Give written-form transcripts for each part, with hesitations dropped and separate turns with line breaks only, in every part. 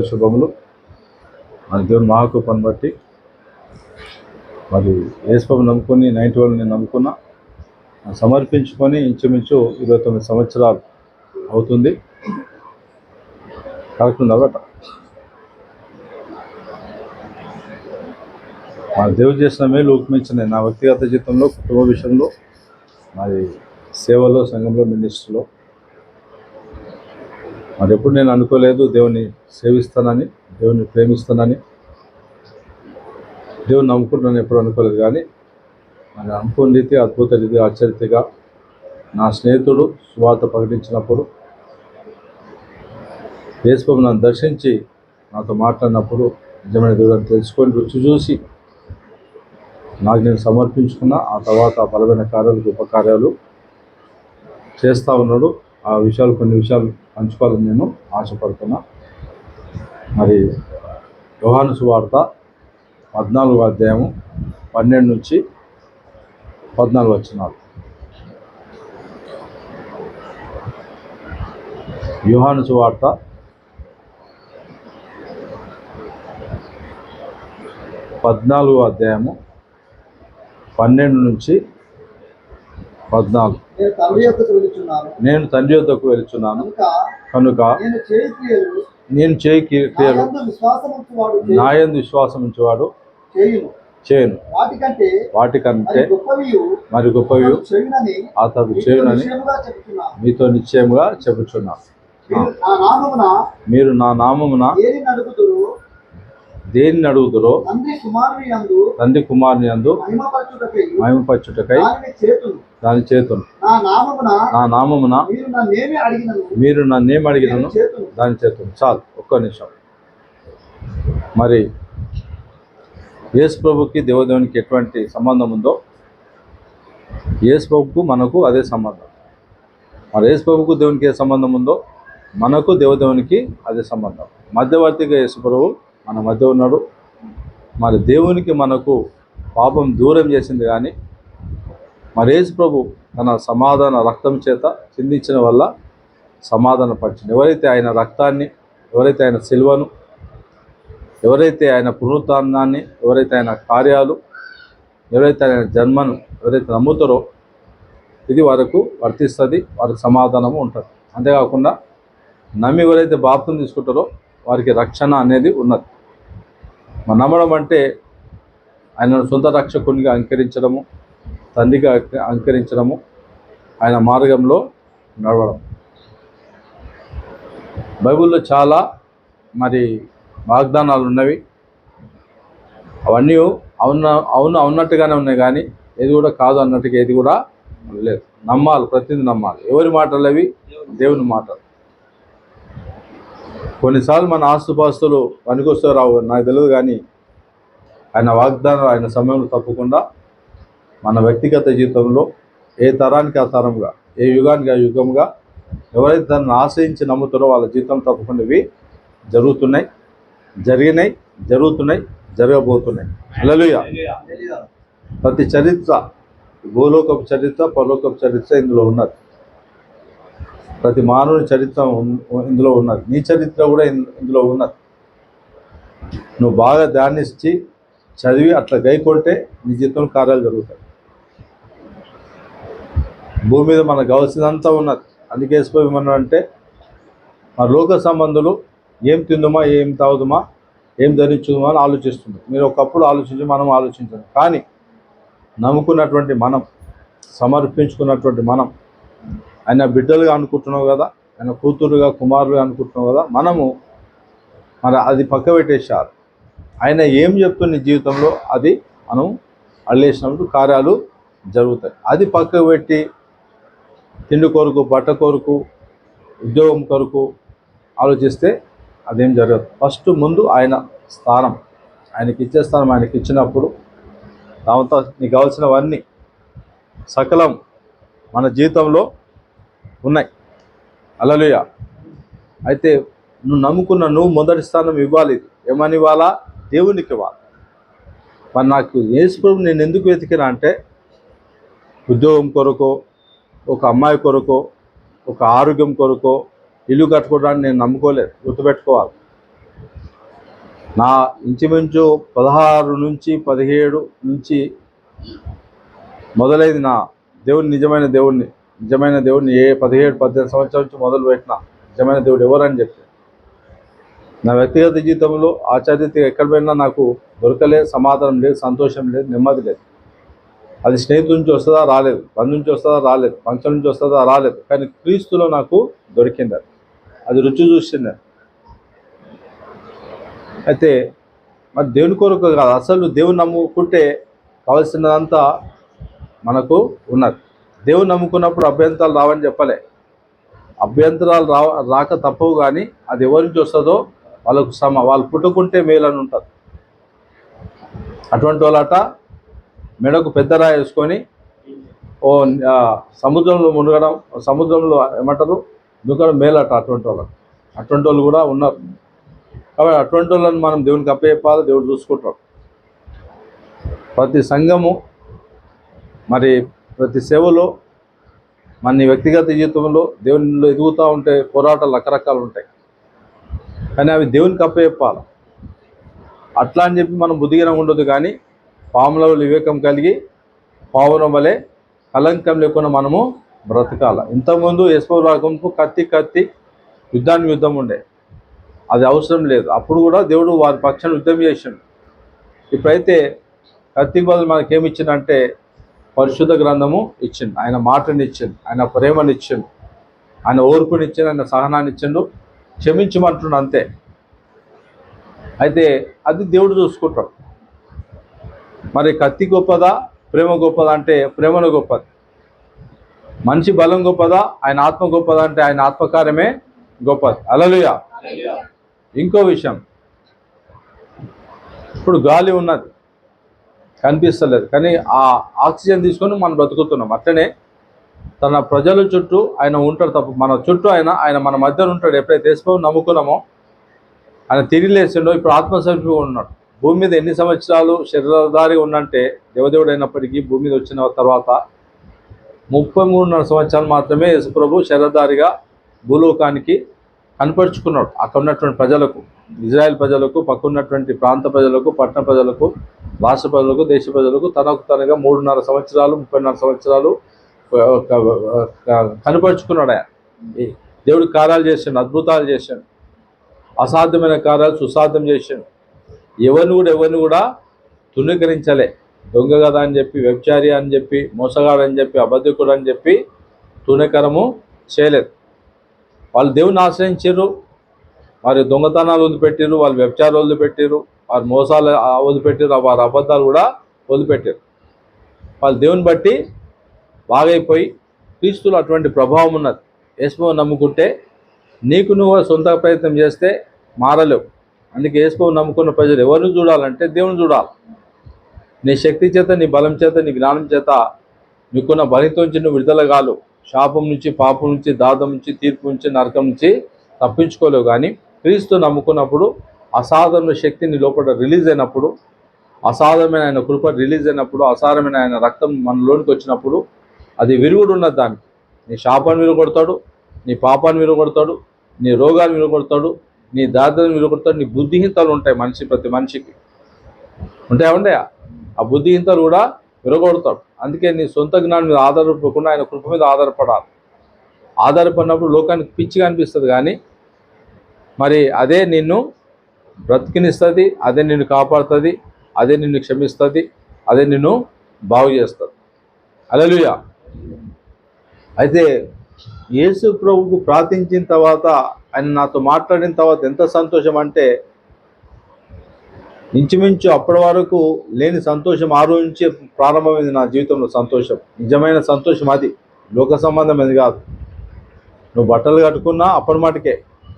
శుభములు. మన దేవుని మహాకృపను బట్టి మరి యేసుప్రభుని నమ్ముకొని 91 నేను నమ్ముకున్నా, సమర్పించుకొని ఇంచుమించు 29 సంవత్సరాలు అవుతుంది. కరెక్ట్ ఉందా బట? మన దేవుడు చేసిన మేలు ఊపిమించిన నా వ్యక్తిగత జీవితంలో, కుటుంబ విషయంలో, మరి సేవలో, సంఘంలో, మినిస్ట్రీలో మరి ఎప్పుడు నేను అనుకోలేదు దేవుని సేవిస్తానని, దేవుని ప్రేమిస్తానని, దేవుని నమ్ముకుంటున్నాను ఎప్పుడు అనుకోలేదు. కానీ మరి అనుకున్న రీతి, అద్భుత రీతి, ఆశ్చర్యతగా నా స్నేహితుడు సువార్త ప్రకటించినప్పుడు, యేసుప్రభు నన్ను దర్శించి నాతో మాట్లాడినప్పుడు నిజమైన దేవుడిని తెలుసుకొని రుచి చూసి నాకు నేను సమర్పించుకున్నా. ఆ తర్వాత బలమైన కార్యాలు, గొప్ప కార్యాలు చేస్తూ ఉన్నాడు. ఆ విషయాలు, కొన్ని విషయాలు పంచుకోవాలని నేను ఆశపడుతున్నా. మరి యోహాను సువార్త 14వ అధ్యాయము 12 నుంచి 14 వచనాలు. యోహాను సువార్త 14వ అధ్యాయము 12 నుంచి 14. నేను తండ్రి యొద్దకు వెళుచున్నాను కనుక నేను చేయి క్రియలు నాయందు విశ్వాసం ఉంచేవాడు చేయను, వాటికంటే మరి గొప్పవి అతడు చేయునని మీతో నిశ్చయముగా చెప్పుచున్నాను. మీరు నా నామమున దేనిని అడుగుదురో తండ్రి కుమారుని యందు మహిమపరచుటకై దాని చేతును. నా నామమున మీరు నన్నేమి అడిగినను దాని చేతును. చాలు, ఒక్క నిమిషం. మరి యేసు ప్రభుకి దేవదేవునికి ఎటువంటి సంబంధం ఉందో, యేసు ప్రభుకు మనకు అదే సంబంధం. మరి యేసు ప్రభుకు దేవునికి ఏ సంబంధం ఉందో మనకు దేవదేవునికి అదే సంబంధం. మధ్యవర్తిగా యేసు ప్రభు మన మధ్య ఉన్నాడు. మరి దేవునికి మనకు పాపం దూరం చేసింది. కానీ మరి యేసు ప్రభు తన సమాధాన రక్తం చేత చిందించిన వల్ల సమాధాన పరిచింది. ఎవరైతే ఆయన రక్తాన్ని, ఎవరైతే ఆయన సిలువను, ఎవరైతే ఆయన పునరుత్థానాన్ని, ఎవరైతే ఆయన కార్యాలు, ఎవరైతే ఆయన జన్మను ఎవరైతే నమ్ముతారో ఇది వరకు వర్తిస్తుంది, వారికి సమాధానము ఉంటుంది. అంతేకాకుండా నమ్మి ఎవరైతే బాప్తిసం తీసుకుంటారో వారికి రక్షణ అనేది ఉన్నది. మన నమ్మడం అంటే ఆయన సొంత రక్షకునిగా అంగీకరించడము, తండ్రిగా అంగీకరించడము, ఆయన మార్గంలో నడవడం. బైబిల్లో చాలా మరి వాగ్దానాలు ఉన్నవి. అవన్నీ అవునట్టుగానే ఉన్నాయి. కానీ ఏది కూడా కాదు అన్నట్టుగా ఏది కూడా లేదు. నమ్మాలి, ప్రతిదీ నమ్మాలి. ఎవరి మాటలు అవి? దేవుని మాటలు. కొన్నిసార్లు మన ఆస్తుపాస్తులు పనికొస్తూ రావు, నాకు తెలియదు. కానీ ఆయన వాగ్దానం, ఆయన సమయంలో తప్పకుండా మన వ్యక్తిగత జీవితంలో ఏ తరానికి ఆ తరంగా, ఏ యుగానికి ఆ యుగంగా ఎవరైతే దాన్ని ఆశ్రయించి నమ్ముతారో వాళ్ళ జీవితం తప్పకుండా ఇవి జరుగుతున్నాయి, జరిగినాయి, జరుగుతున్నాయి, జరగబోతున్నాయి. హల్లెలూయా. ప్రతి చరిత్ర, భూలోకపు చరిత్ర, పరలోకపు చరిత్ర ఇందులో ఉన్నది. ప్రతి మానవుని చరిత్ర ఇందులో ఉన్నది. నీ చరిత్ర కూడా ఇందులో ఉన్నది. నువ్వు బాగా ధ్యానించి చదివి అట్లా గైకొంటే నీ జీవితంలో కార్యాలు జరుగుతాయి. భూమి మీద మనకు కావాల్సినంతా ఉన్నది. అందుకే వేసిపోయమన్నాడంటే మా లోక సంబంధులు ఏం తిందుమా, ఏం తాగుదుమా, ఏం ధరించుదుమా అని ఆలోచిస్తుంది. మీరు ఒకప్పుడు ఆలోచించి మనం ఆలోచించాలి. కానీ నమ్ముకున్నటువంటి మనం, సమర్పించుకున్నటువంటి మనం, ఆయన బిడ్డలుగా అనుకుంటున్నావు కదా, ఆయన కూతురుగా, కుమారులుగా అనుకుంటున్నావు కదా, మనము మరి అది పక్క పెట్టేశారు. ఆయన ఏం చెప్తున్న జీవితంలో అది మనం అల్లేసినప్పుడు కార్యాలు జరుగుతాయి. అది పక్కకు పెట్టి తిండి కొరకు, బట్ట కొరకు, ఉద్యోగం కొరకు ఆలోచిస్తే అదేం జరగదు. ఫస్ట్ ముందు ఆయన స్థానం, ఆయనకి ఇచ్చే స్థానం ఆయనకి ఇచ్చినప్పుడు దాంతో నీకు కావాల్సినవన్నీ సకలం మన జీవితంలో ఉన్నాయి. హల్లెలూయా. అయితే నువ్వు నమ్ముకున్న నువ్వు మొదటి స్థానం ఇవ్వాలి. ఏమని ఇవ్వాలా? దేవునికి ఇవ్వాలి. మరి నాకు యేసు ప్రభు నేను ఎందుకు వెతికినా అంటే, ఉద్యోగం కొరకో, ఒక అమ్మాయి కొరకో, ఒక ఆరోగ్యం కొరకో, ఇల్లు కట్టుకోవడానికి నేను నమ్ముకోలేదు. గుర్తుపెట్టుకోవాలి. నా ఇంచుమించు 16 నుంచి 17 నుంచి మొదలైంది నా నిజమైన దేవుడిని 17-18 సంవత్సరాల నుంచి మొదలు పెట్టిన నిజమైన దేవుడు ఎవరని చెప్పి నా వ్యక్తిగత జీవితంలో ఆచార్యత ఎక్కడ పోయినా నాకు దొరకలేదు, సమాధానం లేదు, సంతోషం లేదు, నెమ్మది లేదు. అది స్నేహితుల నుంచి వస్తుందా రాలేదు, బంధు నుంచి వస్తుందా రాలేదు, ఫంక్షన్ నుంచి వస్తుందా రాలేదు, కానీ క్రీస్తులో నాకు దొరికింది. అది రుచి చూసింది. అయితే మరి దేవుని కొరకు కాదు, అసలు దేవుని నమ్ముకుంటే కావాల్సినదంతా మనకు ఉన్నది. దేవుని నమ్ముకున్నప్పుడు అభ్యంతరాలు రావని చెప్పలే. అభ్యంతరాలు రాక తప్పవు, కానీ అది ఎవరి నుంచి వస్తుందో వాళ్ళకు వాళ్ళు పుట్టుకుంటే మేలని ఉంటుంది. అటువంటి వాళ్ళట మెడకు పెద్ద రాయి వేసుకొని సముద్రంలో మునగడం, సముద్రంలో ఏమంటారు దుఃఖడం మేలట. అటువంటి వాళ్ళు కూడా ఉన్నారు. కాబట్టి అటువంటి వాళ్ళని మనం దేవునికి అప్పచెప్పాలి, దేవుడు చూసుకుంటాడు. ప్రతి సంఘము మరి ప్రతి సేవలో మన వ్యక్తిగత జీవితంలో దేవునిలో ఎదుగుతూ ఉంటే పోరాటాలు రకరకాలు ఉంటాయి, కానీ అవి దేవునికి అప్పచెప్పాలి. అట్లా అని చెప్పి మనం బుద్ధిగా ఉండదు, కానీ పాముల వివేకం కలిగి పావురం వలె కలంకం లేకుండా మనము బ్రతకాల. ఇంతకుముందు యశ్వ రాగంకు కత్తి యుద్ధం ఉండే, అది అవసరం లేదు. అప్పుడు కూడా దేవుడు వారి పక్షాన్ని యుద్ధం చేసిండు. ఇప్పుడైతే కత్తికి బదులు మనకేమి ఇచ్చిందంటే పరిశుద్ధ గ్రంథము ఇచ్చిండు, ఆయన మాటని ఇచ్చిండు, ఆయన ప్రేమని ఇచ్చిండు, ఆయన ఓర్పుని ఇచ్చిండు, ఆయన సహనాన్ని ఇచ్చిండు, క్షమించమంటుండు అంతే. అయితే అది దేవుడు చూసుకుంటాడు. మరి కత్తి గొప్పదా ప్రేమ గొప్పదా అంటే ప్రేమను గొప్పది. మనిషి బలం గొప్పదా ఆయన ఆత్మ గొప్పదా అంటే ఆయన ఆత్మకార్యమే గొప్పది. హల్లెలూయా. ఇంకో విషయం, ఇప్పుడు గాలి ఉన్నది కనిపిస్తలేదు, కానీ ఆ ఆక్సిజన్ తీసుకొని మనం బ్రతుకుతున్నాం. అట్లనే తన ప్రజల చుట్టూ ఆయన ఉంటాడు. తప్ప మన చుట్టూ ఆయన మన మధ్యలో ఉంటాడు. ఎప్పుడైతే యేసును నమ్ముకున్నామో ఆయన తిరిగి లేచిండో ఇప్పుడు ఆత్మస్వరూపిగా ఉన్నాడు. భూమి మీద ఎన్ని సంవత్సరాలు శరీరధారిగా ఉన్నంటే దేవదేవుడు అయినప్పటికీ భూమి మీద వచ్చిన తర్వాత 33.5 సంవత్సరాలు మాత్రమే యేసుప్రభు శరీరధారిగా భూలోకానికి కనపరుచుకున్నాడు. అక్కడ ఉన్నటువంటి ప్రజలకు, ఇజ్రాయెల్ ప్రజలకు, పక్కన్నటువంటి ప్రాంత ప్రజలకు, పట్టణ ప్రజలకు, రాష్ట్ర ప్రజలకు, దేశ ప్రజలకు తనగా 3.5 సంవత్సరాలు 34 సంవత్సరాలు కనపరుచుకున్నాడు. ఆయన దేవుడు కార్యాలు చేశాడు, అద్భుతాలు చేశాడు, అసాధ్యమైన కార్యాలు సుసాధ్యం చేశాడు. ఎవరిని కూడా తృణీకరించలే. దొంగ కదా అని చెప్పి, వ్యభిచారి అని చెప్పి, మోసగాడని చెప్పి, అబద్ధికుడు అని చెప్పి తృణీకరము చేయలేదు. వాళ్ళు దేవుని ఆశ్రయించారు, వారి దొంగతనాలు వదిలిపెట్టారు, వాళ్ళు వ్యభిచారాలు వదిలిపెట్టారు, వారి మోసాలు వదిలిపెట్టారు, వారి అబద్ధాలు కూడా వదిలిపెట్టారు. వాళ్ళు దేవుని బట్టి బాగైపోయి క్రీస్తులో అటువంటి ప్రభావం ఉన్నది. యేసును నమ్ముకుంటే నీకు నువ్వు సొంత ప్రయత్నం చేస్తే మారలేవు. అందుకే యేసును నమ్ముకున్న ప్రజలు ఎవరిని చూడాలంటే దేవుని చూడాలి. నీ శక్తి చేత, నీ బలం చేత, నీ జ్ఞానం చేత నీకున్న బలితో నుంచి నువ్వు విడుదల కాలు. శాపం నుంచి, పాపం నుంచి, దాదం నుంచి, తీర్పు నుంచి, నరకం నుంచి తప్పించుకోలేవు. కానీ క్రీస్తు నమ్ముకున్నప్పుడు అసాధారణ శక్తి నీ లోపల రిలీజ్ అయినప్పుడు, అసాధారణమైన ఆయన కృప రిలీజ్ అయినప్పుడు, అసాధారణమైన ఆయన రక్తం మనలోనికి వచ్చినప్పుడు అది విరుగుడు ఉన్నది. దానికి నీ శాపాన్ని విరగొడతాడు, నీ పాపాన్ని విరగొడతాడు, నీ రోగాన్ని విరగొడతాడు, నీ దారిద్ర్యాన్ని విరగొడతాడు. నీ బుద్ధిహీనతలు ఉంటాయి, ప్రతి మనిషికి ఉంటాయా? ఆ బుద్ధిహీనతలు కూడా విరగొడతాడు. అందుకే నీ సొంత జ్ఞానం మీద ఆధారపడకుండా ఆయన కృప మీద ఆధారపడాలి. ఆధారపడినప్పుడు లోకానికి పిచ్చిగా అనిపిస్తుంది, కానీ మరి అదే నిన్ను బ్రతికినిస్తుంది, అదే నిన్ను కాపాడుతుంది, అదే నిన్ను క్షమిస్తుంది, అదే నిన్ను బాగు చేస్తుంది. హల్లెలూయా. అయితే యేసు ప్రభువుకు ప్రార్థించిన తర్వాత, ఆయన నాతో మాట్లాడిన తర్వాత ఎంత సంతోషం అంటే, ఇంచుమించు అప్పటి వరకు లేని సంతోషం ఆ రోజు నుంచే ప్రారంభమైంది నా జీవితంలో. సంతోషం, నిజమైన సంతోషం, అది లోక సంబంధమైనది కాదు. నువ్వు బట్టలు కట్టుకున్నా అప్పటి మాటకే,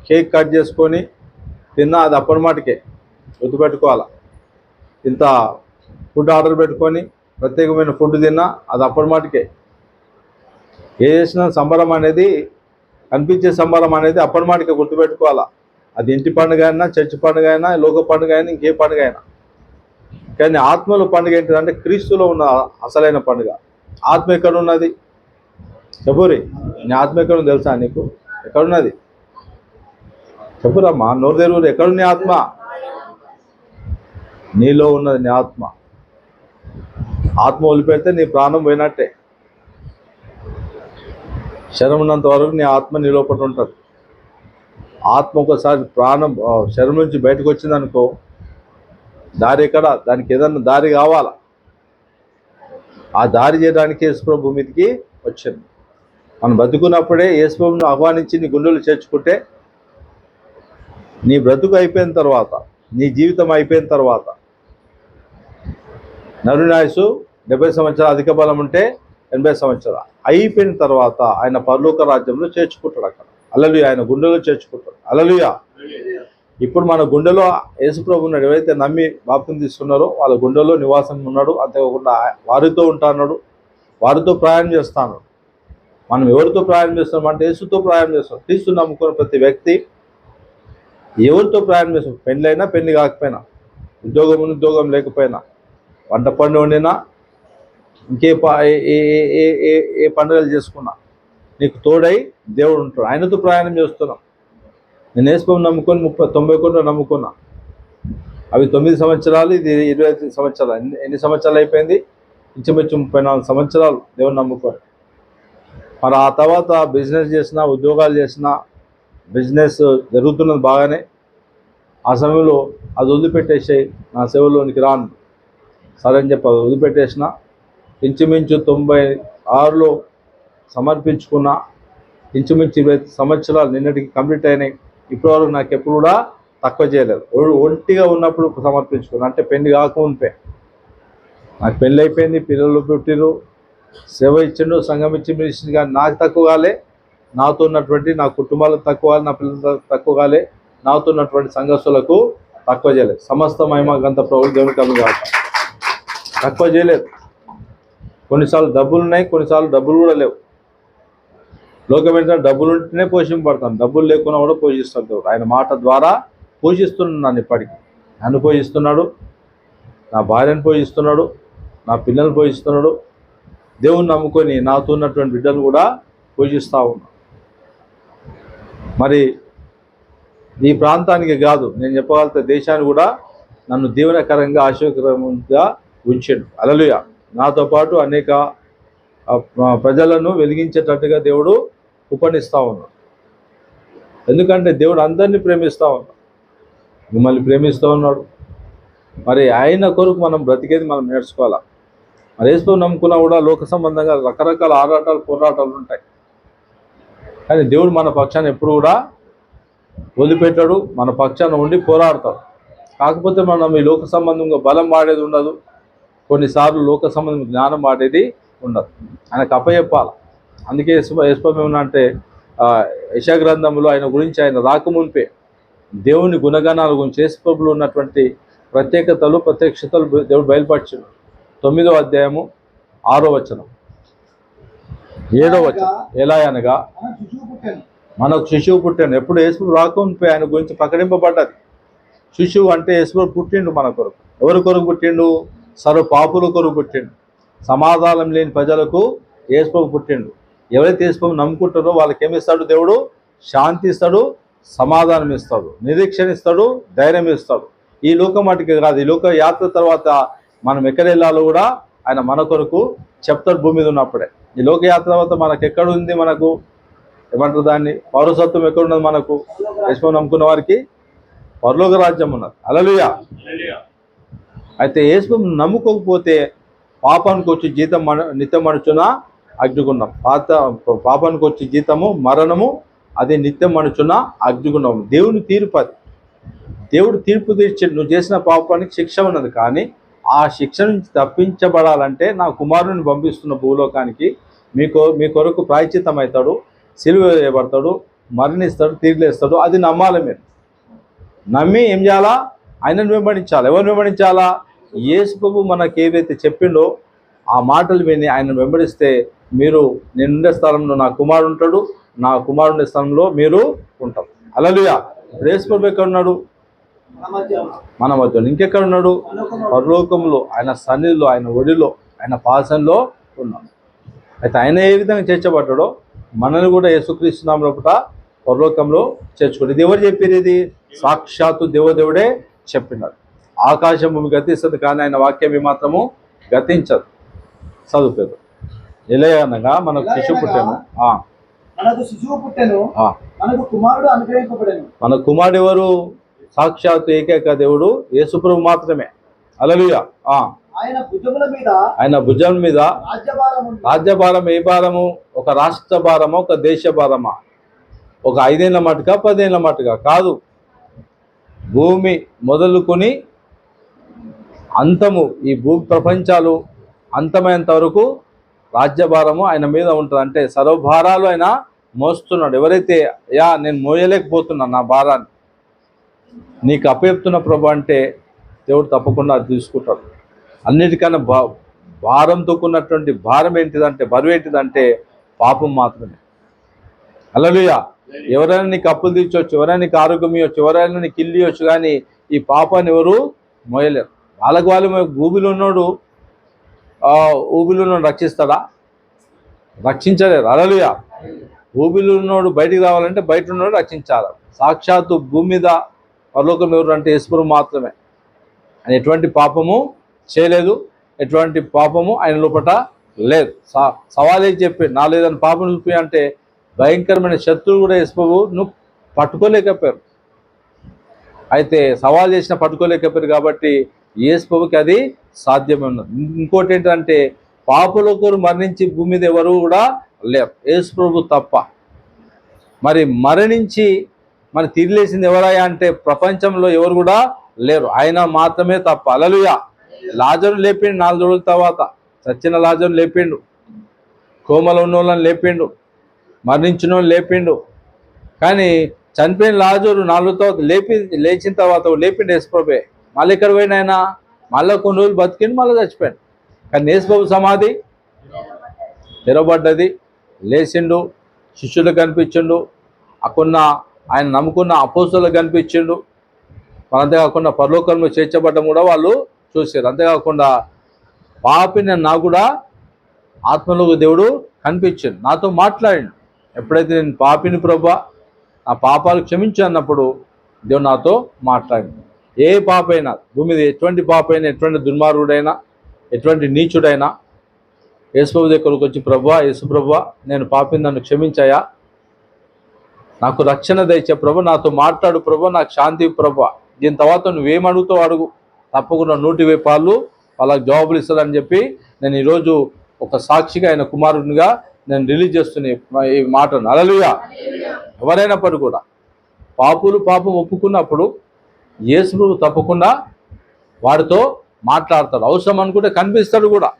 కేక్ కట్ చేసుకొని తిన్నా అది అప్పటి మాటకే, గుర్తుపెట్టుకోవాలా. ఇంత ఫుడ్ ఆర్డర్ పెట్టుకొని ప్రత్యేకమైన ఫుడ్ తిన్నా అది అప్పటి మాటకే. ఏ చేసిన సంబరం అనేది, కనిపించే సంబరం అనేది అప్పటి మాటకే, గుర్తుపెట్టుకోవాలా. అది ఇంటి పండుగ అయినా, చర్చి పండుగ అయినా, లోక పండుగ అయినా, ఇంకే పండుగ అయినా. కానీ ఆత్మలో పండుగ ఏంటిదంటే క్రీస్తులో ఉన్న అసలైన పండుగ. ఆత్మ ఎక్కడున్నది చెప్పురి. నీ ఆత్మ ఎక్కడుంది తెలుసా నీకు? ఎక్కడున్నది చెప్పురమ్మా, నోరు తెరువురు. ఎక్కడుంది ఆత్మ? నీలో ఉన్నది నీ ఆత్మ. ఆత్మ వదిలిపెడితే నీ ప్రాణం పోయినట్టే. శరం ఉన్నంత వరకు నీ ఆత్మ నీ లోపల ఉంటుంది. ఆత్మ ఒకసారి ప్రాణం శరం నుంచి బయటకు వచ్చిందనుకో, దారి ఎక్కడ? దానికి ఏదన్నా దారి కావాలా. ఆ దారి చేయడానికి యేసుప్రభు భూమి మీదకి వచ్చింది. మనం బతుకున్నప్పుడే యేసుప్రభుని ఆహ్వానించి నీ గుండెలు చేర్చుకుంటే, నీ బ్రతుకు అయిపోయిన తర్వాత, నీ జీవితం అయిపోయిన తర్వాత, నరునాయసు 70 సంవత్సరాలు, అధిక బలం ఉంటే 80 సంవత్సరాలు అయిపోయిన తర్వాత ఆయన పరలోక రాజ్యంలో చేర్చుకుంటాడు. అక్కడ హల్లెలూయా, ఆయన గుండెలో చేర్చుకుంటాడు. హల్లెలూయా. ఇప్పుడు మన గుండెలో యేసుప్రభు ఉన్నాడు. ఎవరైతే నమ్మి బాప్తిసం తీసుకున్నారో వాళ్ళ గుండెలో నివాసం ఉన్నాడు. అంతేకాకుండా వారితో ఉంటాడు, వారితో ప్రయాణం చేస్తాడు. మనం ఎవరితో ప్రయాణం చేస్తున్నాం అంటే యేసుతో ప్రయాణం చేస్తాం. క్రీస్తు నమ్ముకున్న ప్రతి వ్యక్తి ఎవరితో ప్రయాణం చేస్తాం? పెళ్ళైనా పెళ్లి కాకపోయినా, ఉద్యోగం లేకపోయినా, వంట పని వండినా, ఇంకే ఏ పండుగలు చేసుకున్నా నీకు తోడై దేవుడు ఉంటాడు. ఆయనతో ప్రయాణం చేస్తున్నాం. నేను యేసుప్రభుని నమ్ముకొని 90 కోట్లు నమ్ముకున్నా. అవి 9 సంవత్సరాలు, ఇది 25 సంవత్సరాలు. ఎన్ని సంవత్సరాలు అయిపోయింది? ఇంచుమించు 34 సంవత్సరాలు దేవుని నమ్ముకొని. మరి ఆ తర్వాత బిజినెస్ చేసినా, ఉద్యోగాలు చేసినా, బిజినెస్ జరుగుతున్నది బాగానే. ఆ సమయంలో అది వదిలిపెట్టేసి నా సేవలోనికి రాను సరే అని చెప్పి అది వదిలిపెట్టేసిన. ఇంచుమించు 96లో సమర్పించుకున్న. ఇంచుమించు 20 సంవత్సరాలు నిన్నటికి కంప్లీట్ అయినాయి. ఇప్పటివరకు నాకు ఎప్పుడు కూడా తక్కువ చేయలేదు. ఒంటిగా ఉన్నప్పుడు సమర్పించుకున్నా, అంటే పెళ్లి కాకముందే. నాకు పెళ్ళి అయిపోయింది, పిల్లలు పుట్టిరు, సేవ ఇచ్చిండు, సంఘం ఇచ్చి మినిస్ట్రీ. కానీ నాకు తక్కువ కాలే, నాతో ఉన్నటువంటి నా కుటుంబాలకు తక్కువ కాలే, నా పిల్లలకు తక్కువ కాలే, నాతో ఉన్నటువంటి సంఘస్థులకు తక్కువ చేయలేదు. సమస్త మహిమ గంత ప్రభువు దేవునికి కలుగు కాక. తక్కువ చేయలేదు. కొన్నిసార్లు డబ్బులు ఉన్నాయి, కొన్నిసార్లు డబ్బులు కూడా లేవు. లోకం ఏంటంటే డబ్బులు ఉంటేనే పోషింపబడతాను, డబ్బులు లేకున్నా కూడా పోషిస్తాడు దేవుడు. ఆయన మాట ద్వారా పోషిస్తున్నాడు నన్ను. ఇప్పటికీ నన్ను పోషిస్తున్నాడు, నా భార్యను పోషిస్తున్నాడు, నా పిల్లల్ని పోషిస్తున్నాడు. దేవుని నమ్ముకొని నాతో ఉన్నటువంటి బిడ్డలు కూడా పోషిస్తూ ఉన్నాడు. మరి ఈ ప్రాంతానికి కాదు, నేను చెప్పగలిగితే దేశాన్ని కూడా నన్ను దీవెనకరంగా ఆశీర్వకరంగా ఉంచాడు. హల్లెలూయా. నాతో పాటు అనేక ప్రజలను వెలిగించేటట్టుగా దేవుడు ఉపనిస్తూ ఉన్నాడు. ఎందుకంటే దేవుడు అందరినీ ప్రేమిస్తూ ఉన్నాడు, మిమ్మల్ని ప్రేమిస్తూ ఉన్నాడు. మరి ఆయన కొరకు మనం బ్రతికేది మనం నేర్చుకోవాలా. మరి యేసుప్రభుని నమ్ముకున్నా కూడా లోక సంబంధంగా రకరకాల ఆరాటాలు, పోరాటాలు ఉంటాయి. కానీ దేవుడు మన పక్షాన్ని ఎప్పుడు కూడా వదిలిపెట్టాడు, మన పక్షాన ఉండి పోరాడతాడు. కాకపోతే మనం ఈ లోక సంబంధంగా బలం వాడేది ఉండదు, కొన్నిసార్లు లోక సంబంధం జ్ఞానం వాడేది ఉండదు. ఆయనకు అప్పచెప్పాలి. అందుకే యేసుప్రభు ఏమన్నా అంటే యెషయా గ్రంథంలో ఆయన గురించి, ఆయన రాకమునిపే దేవుని గుణగణాల గురించి, యేసుప్రభులో ఉన్నటువంటి ప్రత్యేకతలు, ప్రత్యక్షతలు దేవుడు బయలుపరిచాడు. 9వ అధ్యాయము 6వ వచనం, 7వ వచనం. ఎలా అనగా మనకు శిశువు పుట్టాను. ఎప్పుడు యేసుప్రభు రాకమునిపే ఆయన గురించి ప్రకటింపబడ్డది. శిశువు అంటే యేసుప్రభు పుట్టిండు మన కొరకు. ఎవరి కొరకు పుట్టిండు? సర్వ పాపుల కొరకు పుట్టిండు. సమాధానం లేని ప్రజలకు యేసుప్రభు పుట్టిండు. ఎవరైతే యేసుప్రభు నమ్ముకుంటారో వాళ్ళకి ఏమిస్తాడు? దేవుడు శాంతి ఇస్తాడు, సమాధానం ఇస్తాడు, నిరీక్షణ ఇస్తాడు, ధైర్యం ఇస్తాడు. ఈ లోకం వాటికి కాదు, ఈ లోక యాత్ర తర్వాత మనం ఎక్కడ వెళ్ళాలో కూడా ఆయన మన కొరకు చెప్తాడు. భూమి మీద ఉన్నప్పుడే ఈ లోకయాత్ర తర్వాత మనకు ఎక్కడుంది? మనకు ఏమంటారు దాన్ని? పౌరసత్వం ఎక్కడున్నది మనకు? యేసుప్రభు నమ్ముకున్న వారికి పరలోక రాజ్యం ఉన్నది. హల్లెలూయా. అయితే యేసుప్రభు నమ్ముకోకపోతే పాపానికి వచ్చి జీతం నిత్యం మనుచున అగ్నిగుండం. పాపానికి వచ్చి జీతము మరణము, అది నిత్యం మనుచున అగ్నిగుండం. దేవుని తీర్పు అది. దేవుడు తీర్పు తీర్చి నువ్వు చేసిన పాపానికి శిక్ష ఉన్నది. కానీ ఆ శిక్ష నుంచి తప్పించబడాలంటే నా కుమారుని పంపిస్తున్న భూలోకానికి మీ కొరకు ప్రాయశ్చిత్తం అవుతాడు, సిలువ వేయబడతాడు, మరణిస్తాడు, తిరిగిలేస్తాడు. అది నమ్మాలి. మీరు నమ్మి ఏం చేయాలా? ఆయనను వెంబడించాలి. ఎవరిని వెంబడించాలా? యేసుప్రభు మనకు ఏవైతే చెప్పిండో ఆ మాటలు విని ఆయన వెంబడిస్తే మీరు, నేనుండే స్థలంలో నా కుమారుడు ఉంటాడు, నా కుమారుండే స్థలంలో మీరు ఉంటారు. హల్లెలూయా. యేసుప్రభు ఎక్కడ ఉన్నాడు? మన మధ్యలో. ఇంకెక్కడ ఉన్నాడు? పరలోకంలో, ఆయన సన్నిధిలో, ఆయన ఒడిలో, ఆయన పాసంలో ఉన్నాడు. అయితే ఆయన ఏ విధంగా చేర్చబడ్డాడో మనల్ని కూడా యేసుక్రీస్తు నామములో పరలోకంలో చేర్చుకోండి. ఇది ఎవరు చెప్పారు? ఇది సాక్షాత్తు దేవదేవుడే చెప్పినాడు. ఆకాశం భూమి గతిస్తుంది కానీ ఆయన వాక్యం ఏమాత్రము గతించదు. చదువుతారు. ఎలాగనగా మనకు శిశువు పుట్టాను,
మనకు శిశువు పుట్టెను, మనకు కుమారుడు అనుగ్రహింపబడెను.
మన కుమారుడు ఎవరు? సాక్షాత్ ఏకైక దేవుడు యేసుప్రభు మాత్రమే. హల్లెలూయా.
ఆయన
భుజం మీద రాజ్యభారం. ఏ భారము? ఒక రాష్ట్ర భారమా, ఒక దేశ భారమా? ఒక 5 ఏళ్ల మటుగా 10 ఏళ్ల మటుగా కాదు. భూమి మొదలుకొని అంతము, ఈ భూ ప్రపంచాలు అంతమైనంత వరకు రాజ్యభారము ఆయన మీద ఉంటుంది. అంటే సర్వభారాలు ఆయన మోస్తున్నాడు. ఎవరైతే నేను మోయలేకపోతున్నా నా భారాన్ని, నీకు అప్పచెప్తున్న ప్రభు అంటే దేవుడు తప్పకుండా అది తీసుకుంటాడు. అన్నిటికన్నా భారంతో ఉన్నటువంటి భారం ఏంటిదంటే, బరువు ఏంటిదంటే పాపం మాత్రమే. హల్లెలూయా. ఎవరైనా నీకు అప్పులు తీర్చవచ్చు, ఎవరైనా నీకు ఆరోగ్యం ఇవ్వచ్చు, ఎవరైనా నీకు ఇల్లు ఇవ్వచ్చు, కానీ ఈ పాపాన్ని ఎవరు మోయలేరు. వాళ్ళు ఊబిలో ఉన్నాడు రక్షిస్తాడా? రక్షించలేరు. హల్లెలూయా. ఊబిలో ఉన్నోడు బయటికి రావాలంటే బయట ఉన్నోడు రక్షించాలి. సాక్షాత్తు భూమి మీద పరలోకం ఎవరు అంటే యేసుప్రభు మాత్రమే. ఆయన ఎటువంటి పాపము చేయలేదు, ఎటువంటి పాపము ఆయన లోపట లేదు. సవాలే చెప్పి నా లేదని పాపం చూపి అంటే భయంకరమైన శత్రువులు కూడా యేసుప్రభును పట్టుకోలేకపోయారు. అయితే సవాల్ చేసిన పట్టుకోలేకపోయారు కాబట్టి యేసుప్రభుకి అది సాధ్యమే ఉన్నది. ఇంకోటి ఏంటంటే పాపుల కొరకు మరణించి భూమి మీద ఎవరు కూడా లేరు, యేసుప్రభు తప్ప. మరి మరణించి మరి తిరిగిలేసింది ఎవరయ్యా అంటే ప్రపంచంలో ఎవరు కూడా లేరు, ఆయన మాత్రమే తప్ప. హల్లెలూయా. లాజరు లేపిండు 4 రోజుల తర్వాత. చచ్చిన లాజరు లేపిండు, కోమలో ఉన్న వాళ్ళని లేపిండు, మరణించిన వాళ్ళు లేపిండు. కానీ చనిపోయిన లాజరు 4 తర్వాత లేచిన తర్వాత లేపిండు యేసుప్రభువే. మళ్ళీ ఎక్కడ పోయిన ఆయన? మళ్ళీ కొన్ని రోజులు బతికిండు, మళ్ళీ చచ్చిపోయాడు. కానీ యేసుప్రభు సమాధి తెరవబడ్డది, లేచిండు, శిష్యులకు కనిపించిండు, అక్కడున్న ఆయన నమ్ముకున్న అపోస్తలులకు కనిపించిండు. అంతేకాకుండా పరలోకంలో చేర్చబడ్డం కూడా వాళ్ళు చూశారు. అంతేకాకుండా పాపిని నాకు కూడా ఆత్మలోకి దేవుడు కనిపించాడు, నాతో మాట్లాడిండు. ఎప్పుడైతే నేను పాపిని ప్రభువా నా పాపాలు క్షమించు అన్నప్పుడు దేవుడు నాతో మాట్లాడిండు. ఏ పాపైనా భూమి మీద ఎటువంటి పాపైనా, ఎటువంటి దుర్మార్గుడైనా, ఎటువంటి నీచుడైనా యేసుప్రభు దగ్గరకు వచ్చి ప్రభువా, యేసు ప్రభువా నేను పాపిని, నన్ను క్షమించాయా, నాకు రక్షణ దయచే ప్రభు, నాతో మాట్లాడు ప్రభు, నాకు శాంతి ప్రభు, దీని తర్వాత నువ్వేమడుగుతావు అడుగు, తప్పకుండా 100 పాలు వాళ్ళకి జవాబులు ఇస్తాడని చెప్పి నేను ఈరోజు ఒక సాక్షిగా ఆయన కుమారునిగా నేను రిలీజ్ చేస్తున్నా ఈ మాటను. హల్లెలూయా. ఎవరైనప్పటికీ కూడా పాపం ఒప్పుకున్నప్పుడు యేసు తప్పకుండా వాడితో మాట్లాడతాడు. అవసరం అనుకుంటే కనిపిస్తాడు కూడా,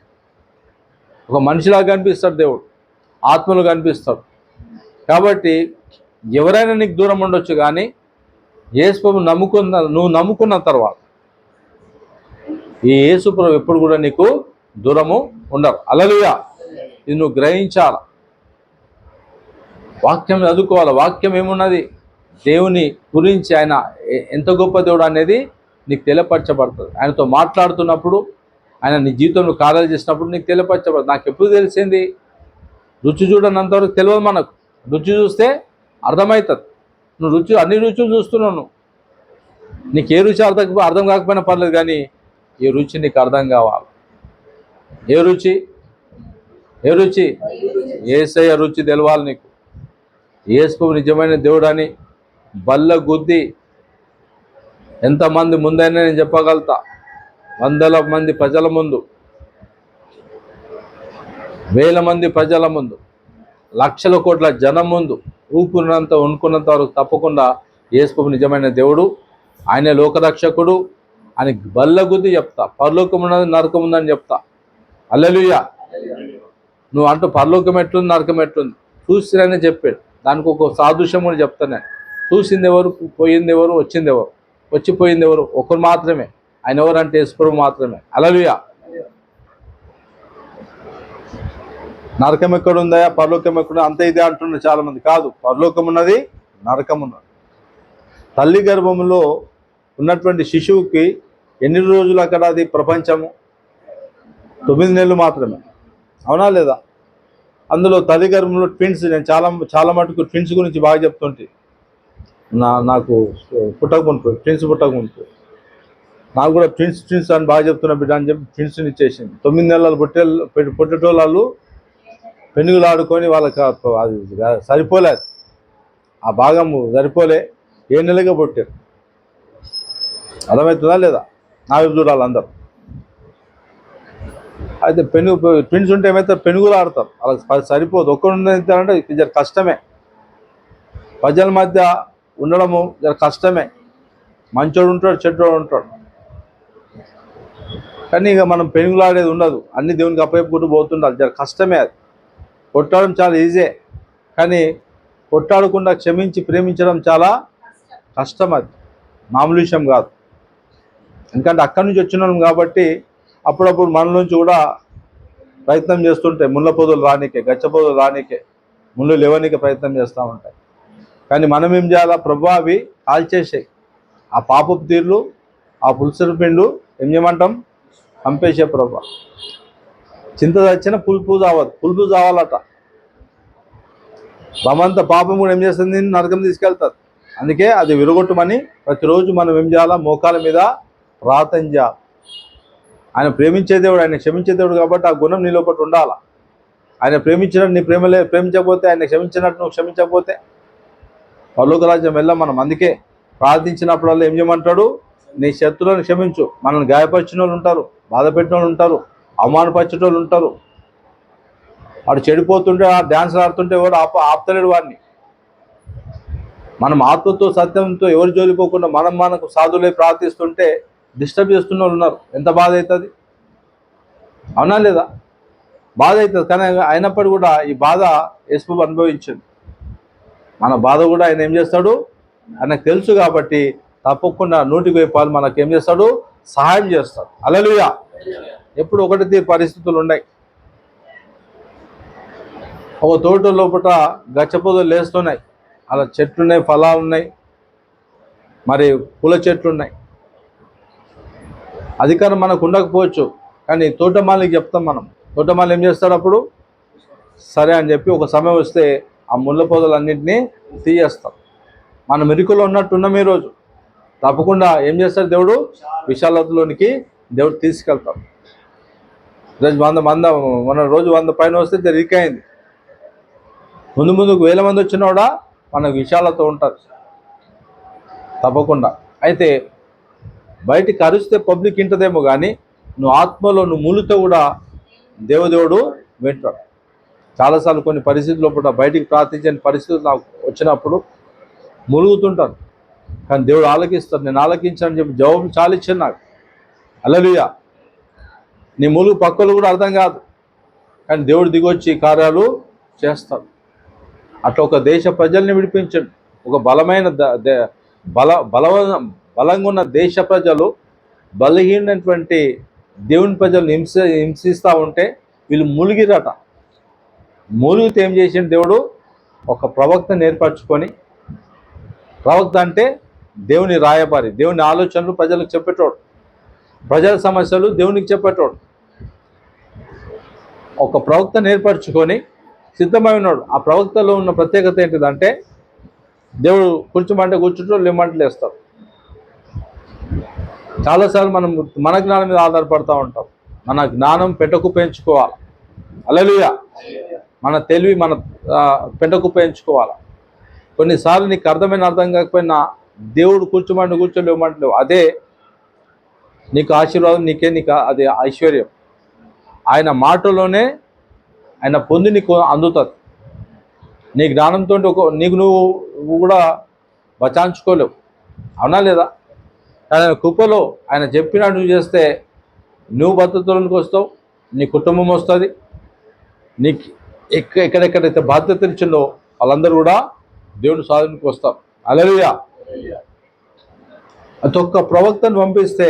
ఒక మనిషిలాగా కనిపిస్తాడు దేవుడు, ఆత్మలు కనిపిస్తాడు. కాబట్టి ఎవరైనా నీకు దూరం ఉండొచ్చు, కానీ యేసుప్రభు నువ్వు నమ్ముకున్న తర్వాత ఈ యేసుప్రభు ఎప్పుడు కూడా నీకు దూరము ఉండరు. హల్లెలూయా. ఇది నువ్వు గ్రహించాల, వాక్యం చదువుకోవాలి. వాక్యం ఏమున్నది? దేవుని గురించి, ఆయన ఎంత గొప్ప దేవుడు అనేది నీకు తెలియపరచబడుతుంది. ఆయనతో మాట్లాడుతున్నప్పుడు, ఆయన నీ జీవితంలో కార్యాలు చేసినప్పుడు నీకు తెలియపరచబడుతుంది. నాకు ఎప్పుడు తెలిసింది? రుచి చూడనంతవరకు తెలియదు మనకు. రుచి చూస్తే అర్థమవుతుంది. నువ్వు అన్ని రుచులు చూస్తున్నావు, నీకు ఏ రుచి అర్థం కాకపోయినా పర్లేదు, కానీ ఈ రుచి నీకు అర్థం కావాలి. ఏ రుచి? యేసయ్య రుచి తెలవాలి నీకు. యేసు నిజమైన దేవుడని బల్ల గుద్ది ఎంతమంది ముందైనా నేను చెప్పగలుగుతా. 100 మంది ప్రజల ముందు, 1000 మంది ప్రజల ముందు, లక్షల కోట్ల జనం ముందు, ఊపిరినంత వణుకున్నంత వరకు తప్పకుండా యేసు నిజమైన దేవుడు, ఆయనే లోకరక్షకుడు అని బల్ల గుద్ది చెప్తా. పరలోకం ఉన్నది, నరకం ఉందని చెప్తా. హల్లెలూయా. నువ్వు అంటూ పరలోకం ఎట్లుంది, నరకం ఎట్లుంది చూసిరని చెప్పాడు. దానికి ఒక సాదృశ్యం కూడా చెప్తాను. చూసింది ఎవరు, పోయింది ఎవరు, వచ్చింది ఎవరు? వచ్చిపోయింది ఎవరు? ఒకరు మాత్రమే. ఆయన ఎవరంటే యేసుప్రభు మాత్రమే. హల్లెలూయా. నరకం ఎక్కడుందా, పరలోకం ఎక్కడ, అంత ఇదే అంటున్నారు చాలామంది. కాదు, పరలోకం ఉన్నది, నరకం ఉన్నది. తల్లి గర్భంలో ఉన్నటువంటి శిశువుకి ఎన్ని రోజులు అక్కడ అది ప్రపంచము? 9 నెలలు మాత్రమే. అవునా లేదా? అందులో తల్లి గర్భంలో ట్విన్స్, నేను చాలా మటుకు ట్విన్స్ గురించి బాగా చెప్తుంటే, నాకు ట్విన్స్ పుట్టకముందు నాకు కూడా ట్విన్స్ అని బాగా చెప్తున్నా బిడ్డ అని చెప్పి ట్విన్స్ని ఇచ్చేసింది. 9 నెలలు పొట్టేటోళ్ళు పెనుగులు ఆడుకొని వాళ్ళకి అది సరిపోలేదు, ఆ భాగం సరిపోలే, 7 నెలలుగా పుట్టారు. అర్థమవుతుందా లేదా? నా వైపు చూడాలి అందరు. అయితే ట్విన్స్ ఉంటే ఏమైతే పెనుగులు ఆడతారు, వాళ్ళకి సరిపోదు. ఒక్కడుంటే జర కష్టమే, ప్రజల మధ్య ఉండడము జర కష్టమే. మంచోడు ఉంటాడు, చెడ్డోడు ఉంటాడు. కానీ ఇక మనం పెనుగులాడేది ఉండదు, అన్ని దేవునికి అప్పచెప్పుకుంటూ పోతుండాలి. జర కష్టమే. అది కొట్టడం చాలా ఈజీ, కానీ కొట్టాడకుండా క్షమించి ప్రేమించడం చాలా కష్టం. అది మామూలు విషయం కాదు. ఎందుకంటే అక్కడి నుంచి వచ్చినాం కాబట్టి అప్పుడప్పుడు మనలోంచి కూడా ప్రయత్నం చేస్తుంటే ముళ్ళ పొదలు రానికే, గచ్చ పొదలు రానికే, ముళ్ళు లేవనికే ప్రయత్నం చేస్తూ ఉంటాయి. కానీ మనం ఏం చేయాలా? ప్రభు అవి కాల్చేసాయి. ఆ పాపపు తీర్లు, ఆ పులుసరి పిండు ఏం చేయమంటాం? పంపేసే ప్రభు. చింత చచ్చిన పులుపు చావదు, పులుపు చావాలట. రమంత పాపం కూడా ఏం చేస్తుంది? నరకం తీసుకెళ్తారు. అందుకే అది విరగొట్టమని ప్రతిరోజు మనం ఏం చేయాలా? మోకాల మీద ప్రార్థన చేయాలి. ఆయన ప్రేమించే దేవుడు, ఆయన క్షమించే దేవుడు కాబట్టి ఆ గుణం నీ లోపల ఉండాలి. ఆయన ప్రేమించినట్టు నీ ప్రేమించకపోతే, ఆయన క్షమించినట్టు నువ్వు క్షమించకపోతే పరలోక రాజ్యం వెళ్ళాం మనం. అందుకే ప్రార్థించినప్పుడల్లా ఏం చేయమంటాడు? నీ శత్రువులను క్షమించు. మనల్ని గాయపరిచిన వాళ్ళు ఉంటారు, బాధ పెట్టిన వాళ్ళు ఉంటారు, అవమానపరిచిన వాళ్ళు ఉంటారు. వాడు చెడిపోతుంటే, ఆ డ్యాన్సులు ఆడుతుంటే ఎవరు ఆపుతలేడు వాడిని. మనం ఆత్మతో సత్యంతో ఎవరు జోలిపోకుండా మనకు సాధులే ప్రార్థిస్తుంటే డిస్టర్బ్ చేస్తున్న వాళ్ళు ఉన్నారు. ఎంత బాధ అవుతుంది? అవునా లేదా? బాధ అవుతుంది. కానీ అయినప్పటికీ కూడా ఈ బాధ యేసు అనుభవించింది. మన బాధ కూడా ఆయన ఏం చేస్తాడు? ఆయనకు తెలుసు కాబట్టి తప్పకుండా 100% మనకు ఏం చేస్తాడు? సహాయం చేస్తాడు. హల్లెలూయా. ఎప్పుడు ఒకటి పరిస్థితులు ఉన్నాయి. ఒక తోట లోపల గచ్చపొదలు లేస్తున్నాయి, అలా చెట్లున్నాయి, ఫలాలు ఉన్నాయి, మరి పూల చెట్లు ఉన్నాయి. అధికారం మనకు ఉండకపోవచ్చు, కానీ తోటమాలికి చెప్తాం మనం. తోటమాలి ఏం చేస్తాడు? అప్పుడు సరే అని చెప్పి ఒక సమయం వస్తే ఆ ముళ్ళ పొదలన్నింటినీ తీయేస్తాం. మనం మెరుకులో ఉన్నట్టున్నాం. ఈరోజు తప్పకుండా ఏం చేస్తాడు దేవుడు? విశాలతలోనికి దేవుడు తీసుకెళ్తాడు. రోజు 100 పైన వస్తే జరిగిపోయింది. ముందుకు 1000 మంది వచ్చినా కూడా మనకు విశాలత ఉంటుంది తప్పకుండా. అయితే బయటికి అరిస్తే పబ్లిక్ వింటదేమో, కానీ నువ్వు ఆత్మలో నువ్వు మూలుతో కూడా దేవుడు వింటాడు. చాలాసార్లు కొన్ని పరిస్థితుల్లో కూడా బయటికి ప్రార్థించని పరిస్థితులు నాకు వచ్చినప్పుడు మూలుగుతుంటాను, కానీ దేవుడు ఆలకిస్తాడు. నేను ఆలకించానని చెప్పి జవాబు చాలా ఇచ్చాను నాకు. హల్లెలూయా. నీ మూలుగు పక్కలు కూడా అర్థం కాదు, కానీ దేవుడు దిగొచ్చి కార్యాలు చేస్తాడు. అట్లా ఒక దేశ ప్రజల్ని విడిపించండి. ఒక బలమైన బలంగా ఉన్న దేశ ప్రజలు బలహీనటువంటి దేవుని ప్రజలు హింసిస్తూ ఉంటే వీళ్ళు మూలిగిరట. మూలిగితే ఏం చేసిండు దేవుడు? ఒక ప్రవక్తను ఏర్పరచుకొని, ప్రవక్త అంటే దేవుని రాయబారి, దేవుని ఆలోచనలు ప్రజలకు చెప్పేటోడు, ప్రజల సమస్యలు దేవునికి చెప్పేటోడు. ఒక ప్రవక్తను ఏర్పరచుకొని సిద్ధమై ఉన్నాడు. ఆ ప్రవక్తలో ఉన్న ప్రత్యేకత ఏంటిదంటే దేవుడు కూర్చోమంటే కూర్చుంటాడు, లేమంటే లేస్తాడు. చాలాసార్లు మనం మన జ్ఞానం మీద ఆధారపడుతూ ఉంటాం. మన జ్ఞానం పెంటకు పెంచుకోవాలి. హల్లెలూయా. మన తెలివి మన పెంటకు పెంచుకోవాలి. కొన్నిసార్లు నీకు అర్థం కాకపోయినా దేవుడు కూర్చోలేమంటే లేవు, అదే నీకు ఆశీర్వాదం, నీకు అది ఐశ్వర్యం. ఆయన మాటలోనే ఆయన పొంది నీకు అందుతుంది. నీ జ్ఞానంతో నీకు నువ్వు కూడా బచాంచుకోలేవు. అవునా లేదా? ఆయన కృపలో ఆయన చెప్పినట్టు నువ్వు చేస్తే నువ్వు భద్రతలోనికి వస్తావు, నీ కుటుంబం వస్తుంది. నీకు ఎక్కడెక్కడైతే బాధ్యత ఇచ్చిందో వాళ్ళందరూ కూడా దేవుని సాధనకు వస్తారు. హల్లెలూయా. అది ఒక్క ప్రవక్తను పంపిస్తే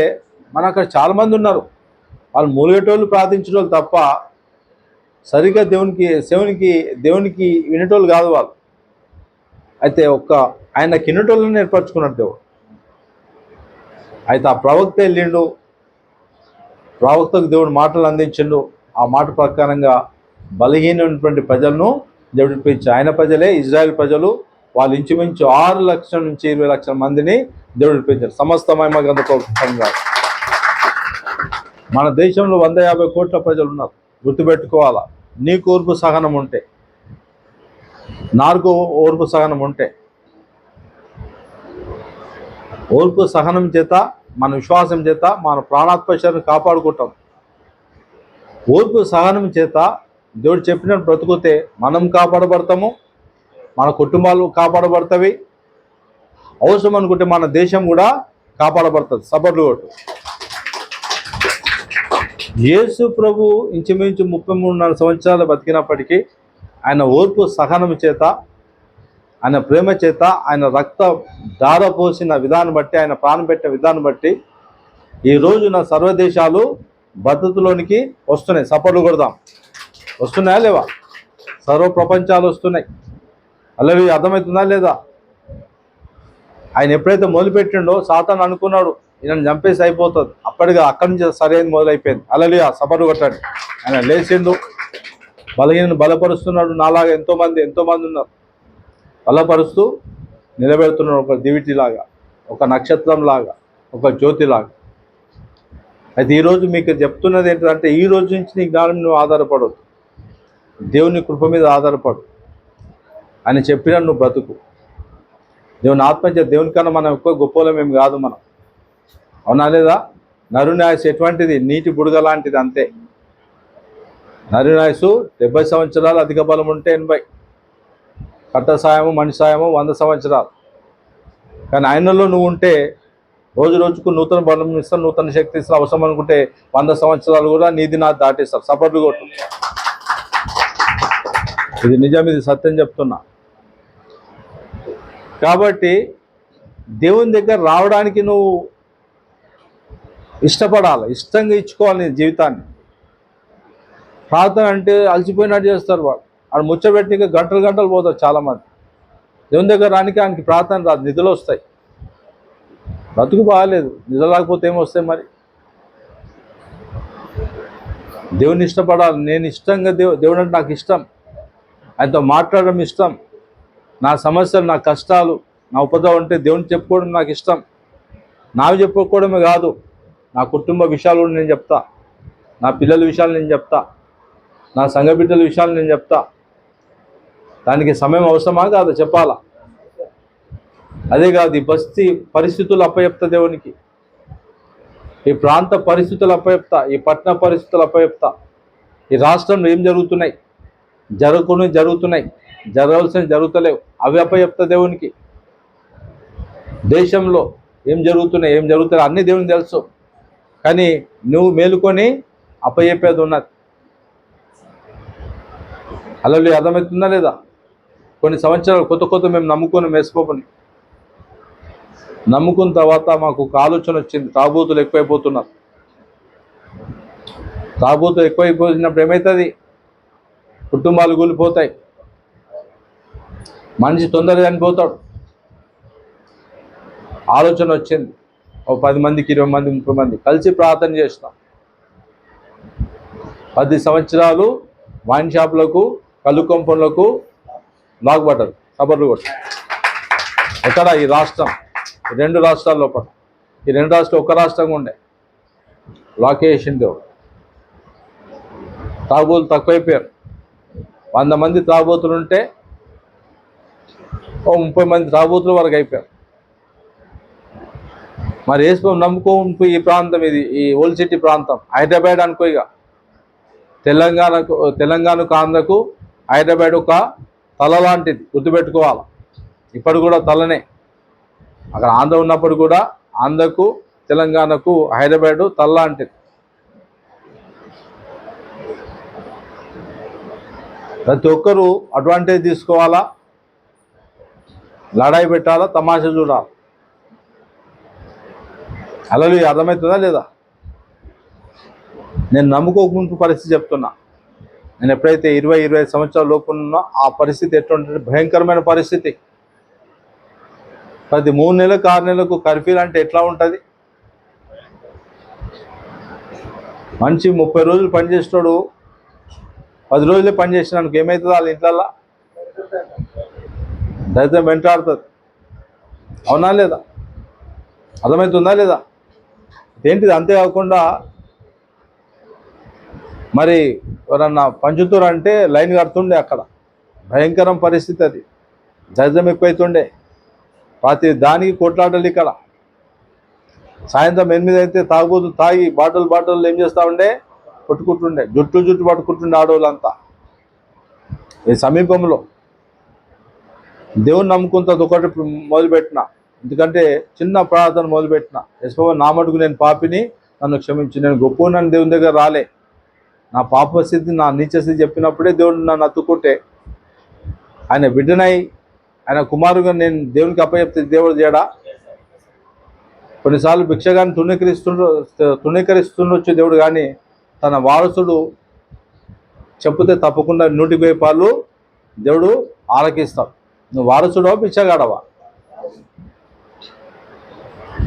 మన అక్కడ చాలామంది ఉన్నారు. వాళ్ళు మూలిగేటోళ్ళు, ప్రార్థించేటోళ్ళు తప్ప సరిగ్గా దేవునికి వినేటోళ్ళు కాదు వాళ్ళు. అయితే ఆయన కిన్నటోళ్ళని ఏర్పరచుకున్నాడు దేవుడు. అయితే ఆ ప్రవక్త వెళ్ళిండు, ప్రవక్తకు దేవుడు మాటలు అందించిండు. ఆ మాట ప్రకారంగా బలహీనమైనటువంటి ప్రజలను దేవుడు ఇప్పించాడు. ఆయన ప్రజలే ఇజ్రాయెల్ ప్రజలు. వాళ్ళు ఇంచుమించు 6 లక్షల నుంచి 20 లక్షల మందిని దేవుడు ఇప్పించాడు. సమస్త మహిమ గ్రంథ మన దేశంలో 150 కోట్ల ప్రజలు ఉన్నారు. గుర్తుపెట్టుకోవాలా. నీకు ఓర్పు సహనం ఉంటే, నాకు ఓర్పు సహనం ఉంటే, ఓర్పు సహనం చేత మన విశ్వాసం చేత మన ప్రాణాత్మశను కాపాడుకుంటాం. ఓర్పు సహనం చేత దేవుడు చెప్పినట్టు బ్రతుకుతే మనం కాపాడబడతాము, మన కుటుంబాలు కాపాడబడతాయి, అవసరం అనుకుంటే మన దేశం కూడా కాపాడబడుతుంది. సపోర్ట్లు కొట్టు. యేసు ప్రభు ఇంచుమించు 33 సంవత్సరాలు బతికినప్పటికీ ఆయన ఓర్పు సహనం చేత, ఆయన ప్రేమ చేత, ఆయన రక్త ధార పోసిన విధానం బట్టి, ఆయన ప్రాణం పెట్టిన విధానం బట్టి ఈ రోజున సర్వదేశాలు భద్రతలోనికి వస్తున్నాయి. సపోర్ట్లు కొడదాం. వస్తున్నాయా లేవా? సర్వ ప్రపంచాలు వస్తున్నాయి. అలాగే అర్థమవుతుందా లేదా? ఆయన ఎప్పుడైతే మొదలుపెట్టిండో సాతాను అనుకున్నాడు ఈయనను చంపేసి అయిపోతుంది. అప్పటిగా అక్కడి నుంచి సరైనది మొదలైపోయింది. అలాగే సపోర్ట్లు కొట్టాడు. ఆయన లేచిండు, బలహీనను బలపరుస్తున్నాడు. నాలాగా ఎంతోమంది ఉన్నారు. బలపరుస్తూ నిలబెడుతున్నాడు. ఒక దివిటిలాగా, ఒక నక్షత్రంలాగా, ఒక జ్యోతిలాగా. అయితే ఈరోజు మీకు చెప్తున్నది ఏంటంటే, ఈ రోజు నుంచి నీ జ్ఞానం నువ్వు ఆధారపడవద్దు, దేవుని కృప మీద ఆధారపడు. ఆయన చెప్పిన నువ్వు బ్రతుకు. దేవుని ఆత్మహత్య, దేవుని కన్నా మనం ఎక్కువ గొప్పలం ఏం కాదు మనం. అవునా లేదా? నరునాయసు ఎటువంటిది? నీటి బుడగ లాంటిది, అంతే. నరునాయసు 70 సంవత్సరాలు, అధిక బలం ఉంటే 80. కట్ట సాయము, మనిషి సాయము 100 సంవత్సరాలు. కానీ ఆయనలో నువ్వు ఉంటే రోజు రోజుకు నూతన బలం ఇస్తాను, నూతన శక్తి ఇస్తాను. అవసరం అనుకుంటే 100 సంవత్సరాలు కూడా నీది నా దాటేస్తారు. సపోర్ట్లు కొట్టు. ఇది నిజం, ఇది సత్యం చెప్తున్నా. కాబట్టి దేవుని దగ్గర రావడానికి నువ్వు ఇష్టపడాలి, ఇష్టంగా ఇచ్చుకోవాలి నీ జీవితాన్ని. ప్రార్థన అంటే అలసిపోయినట్టు చేస్తారు వాడు ముచ్చబెట్టి గంటలు పోతారు చాలామంది. దేవుని దగ్గర రానికి ఆయనకి ప్రార్థన రాదు, నిధులు వస్తాయి. బ్రతుకు బాగాలేదు, నిధులు రాకపోతే ఏమొస్తాయి మరి? దేవుని ఇష్టపడాలి. నేను ఇష్టంగా దేవుడు అంటే నాకు ఇష్టం, ఆయనతో మాట్లాడడం ఇష్టం. నా సమస్యలు, నా కష్టాలు, నా ఉపద్రవం ఉంటే దేవుని చెప్పుకోవడం నాకు ఇష్టం. నావి చెప్పుకోవడమే కాదు, నా కుటుంబ విషయాలు కూడా నేను చెప్తా, నా పిల్లల విషయాలు నేను చెప్తా, నా సంఘ బిడ్డల విషయాలు నేను చెప్తా. దానికి సమయం అవసరమా కాదు? చెప్పాలా? అదే కాదు, ఈ బస్తీ పరిస్థితులు అప్పచెప్తా దేవునికి, ఈ ప్రాంత పరిస్థితులు అప్పచెప్తా, ఈ పట్టణ పరిస్థితులు అప్పచెప్తా. ఈ రాష్ట్రంలో ఏం జరుగుతున్నాయి, జరుగుతున్నాయి, జరగాల్సినవి జరుగుతలేవు, అవి అప్పచెప్తా దేవునికి. దేశంలో ఏం జరుగుతున్నాయి అన్నీ దేవునికి తెలుసు. కానీ నువ్వు మేలుకొని అప్పచెప్పేది ఉన్నది. అలా అర్థమవుతుందా లేదా? కొన్ని సంవత్సరాలు కొత్త మేము నమ్ముకున్న తర్వాత మాకు ఒక ఆలోచన వచ్చింది, తాగుబోతులు ఎక్కువైపోతున్నారు. తాగుబోతులు ఎక్కువైపోయినప్పుడు ఏమవుతుంది? కుటుంబాలు కూలిపోతాయి, మనిషి తొందరగా చనిపోతాడు. ఆలోచన వచ్చింది. ఒక 10 మందికి, 20 మంది, 30 మంది కలిసి ప్రార్థన చేస్తాం. 10 సంవత్సరాలు వైన్ షాపులకు, కళ్ళు కొంపలకు లాక్ పడ్డారు. సబర్లు కొట్టు. ఎక్కడ? ఈ రాష్ట్రం, 2 రాష్ట్రాల లోపల. ఈ 2 రాష్ట్రాలు ఒక్క రాష్ట్రంగా ఉండే లాకేషన్ దేవుడు. తాగుబోతులు తక్కువైపోయారు. 100 మంది తాగుబోతులు ఉంటే 30 మంది తాగుబోతుల వరకు అయిపోయారు. మరి వేసుకో నమ్ముకో ఈ ప్రాంతం, ఇది ఈ ఓల్డ్ సిటీ ప్రాంతం, హైదరాబాద్ అనుకో. ఇక తెలంగాణకు ఆంధ్రకు హైదరాబాద్ ఒక తల లాంటిది, గుర్తుపెట్టుకోవాలి. ఇప్పుడు కూడా తలనే. అక్కడ ఆంధ్ర ఉన్నప్పుడు కూడా ఆంధ్రకు, తెలంగాణకు హైదరాబాద్ తల లాంటిది. ప్రతి ఒక్కరూ అడ్వాంటేజ్ తీసుకోవాలా, లడాయి పెట్టాలా, తమాషా చూడాలి. అలా అర్థమవుతుందా లేదా? నేను నమ్ముకోకుండా పరిస్థితి చెప్తున్నా. నేను ఎప్పుడైతే 20-25 సంవత్సరాల లోపు ఉన్నా ఆ పరిస్థితి ఎటువంటి భయంకరమైన పరిస్థితి. ప్రతి 3 నెలలకు 6 నెలలకు కర్ఫ్యూలు అంటే ఎట్లా ఉంటుంది? మనిషి 30 రోజులు పనిచేస్తాడు, 10 రోజులే పనిచేసినానికి ఏమవుతుంది? వాళ్ళ ఇంట్లల్లో దరిద్రం వెంటాడుతుంది. అవునా లేదా? అర్థమవుతుందా లేదా? ఏంటిది? అంతేకాకుండా మరి ఎవరన్నా పంచుతూరు అంటే లైన్ కడుతుండే, అక్కడ భయంకరం పరిస్థితి. అది జజం ఎక్కువైతుండే, ప్రతి దానికి కొట్లాటలు. ఇక్కడ సాయంత్రం 8 అయితే తాగుబోతు తాగి బాటలు ఏం చేస్తూ ఉండే, కొట్టుకుంటుండే, జుట్టు పట్టుకుంటుండే ఆడవాళ్ళంతా. ఈ సమీపంలో దేవుని నమ్ముకుంత ఒకటి మొదలుపెట్టిన, ఎందుకంటే చిన్న ప్రార్థన మొదలుపెట్టిన. యెహోవా, నా మటుకు నేను పాపిని, నన్ను క్షమించి. నేను గొప్ప నన్ను దేవుని దగ్గర రాలే. నా పాప స్థితి, నా నీచ స్థితి చెప్పినప్పుడే దేవుడు నన్ను అత్తుకుంటే, ఆయన బిడ్డనై ఆయన కుమారుగా నేను దేవునికి అప్పచెప్తే దేవుడు చేయడా? కొన్నిసార్లు భిక్షగాన్ని తుణీకరిస్తుండొచ్చు దేవుడు, కానీ తన వారసుడు చెప్తే తప్పకుండా 100 పాలు దేవుడు ఆలకిస్తాడు. నువ్వు వారసుడవా భిక్షగాడవా?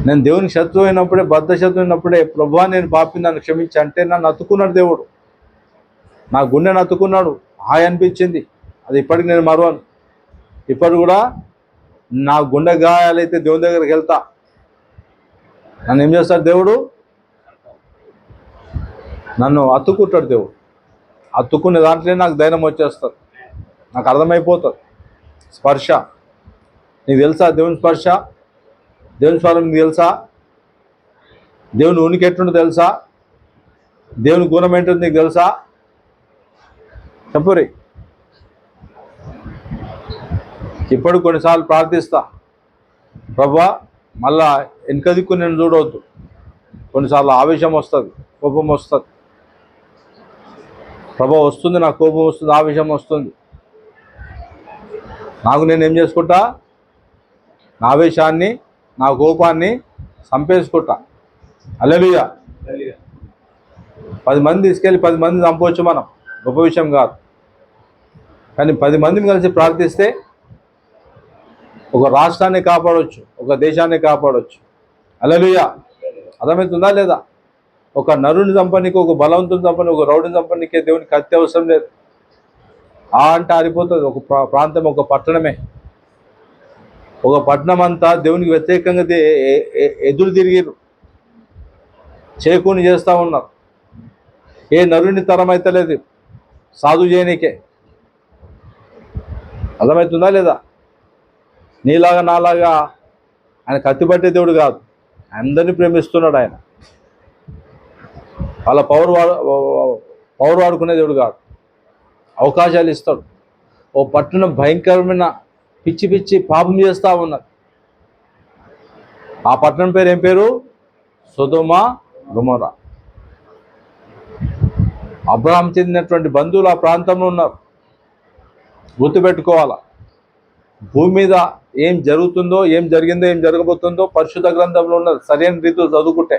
నేను దేవునికి శత్రువు అయినప్పుడే, బద్ధ శత్రువు అయినప్పుడే, ప్రభువా నేను పాపిని, నన్ను క్షమించి అంటే నన్ను అతుకున్నాడు దేవుడు. నా గుండెను అతుకున్నాడు. హాయ్ అనిపించింది. అది ఇప్పటికి నేను మరవను. ఇప్పటి కూడా నా గుండె గాయాలైతే దేవుని దగ్గరికి వెళ్తా. నన్ను ఏం చేస్తాడు దేవుడు? నన్ను అతుక్కుంటాడు దేవుడు. అతుక్కునే దాంట్లోనే నాకు ధైర్యం వచ్చేస్తుంది. నాకు అర్థమైపోతుంది. స్పర్శ నీకు తెలుసా? దేవుని స్పర్శ, దేవుని స్వరం నీకు తెలుసా? దేవుని ఉనికి ఎట్లుంటో తెలుసా? దేవుని గుణం ఏంటో నీకు తెలుసా? చెప్పురి. ఇప్పుడు కొన్నిసార్లు ప్రార్థిస్తా, ప్రభువా మళ్ళా వెనక దిక్కు నేను చూడవద్దు. కొన్నిసార్లు ఆవేశం వస్తుంది, కోపం వస్తుంది. ప్రభువా వస్తుంది, నాకు కోపం వస్తుంది, ఆవేశం వస్తుంది. నాకు నేను ఏం చేసుకుంటా? నా ఆవేశాన్ని, నా కోపాన్ని చంపేసుకుంటా. హల్లెలూయా. 10 మంది తీసుకెళ్ళి 10 మంది చంపవచ్చు మనం, గొప్ప విషయం కాదు. కానీ 10 మందిని కలిసి ప్రార్థిస్తే ఒక రాష్ట్రాన్ని కాపాడవచ్చు, ఒక దేశాన్ని కాపాడవచ్చు. హల్లెలూయా. అర్థమవుతుందా లేదా? ఒక నరుని చంపనీకి, ఒక బలవంతుని చంపని, ఒక రౌడిని చంపనీకే దేవునికి కత్తి అవసరం లేదు. అంటే ఆరిపోతుంది ఒక ప్రాంతం, ఒక పట్టణమే. ఒక పట్టణం అంతా దేవునికి వ్యతిరేకంగా ఎదురు తిరిగిరు, చేకూని చేస్తూ ఉన్నారు. ఏ నరుని తరం అయితే లేదు సాధు చేయనీకే. అర్థమవుతుందా లేదా? నీలాగా నాలాగా ఆయన కత్తిపట్టే దేవుడు కాదు. అందరినీ ప్రేమిస్తున్నాడు ఆయన. వాళ్ళ పవర్ వాడుకునే దేవుడు కాదు. అవకాశాలు ఇస్తాడు. ఓ పట్టణం భయంకరమైన పిచ్చి పాపం చేస్తూ ఉన్నారు. ఆ పట్టణం పేరు ఏం పేరు? సొదొమ గొమొర్రా. అబ్రహాం చెందినటువంటి బంధువులు ఆ ప్రాంతంలో ఉన్నారు. గుర్తుపెట్టుకోవాలా. భూమి మీద ఏం జరుగుతుందో, ఏం జరిగిందో, ఏం జరగబోతుందో పరిశుద్ధ గ్రంథంలో ఉన్నది. సరైన రీతిలో చదువుకుంటే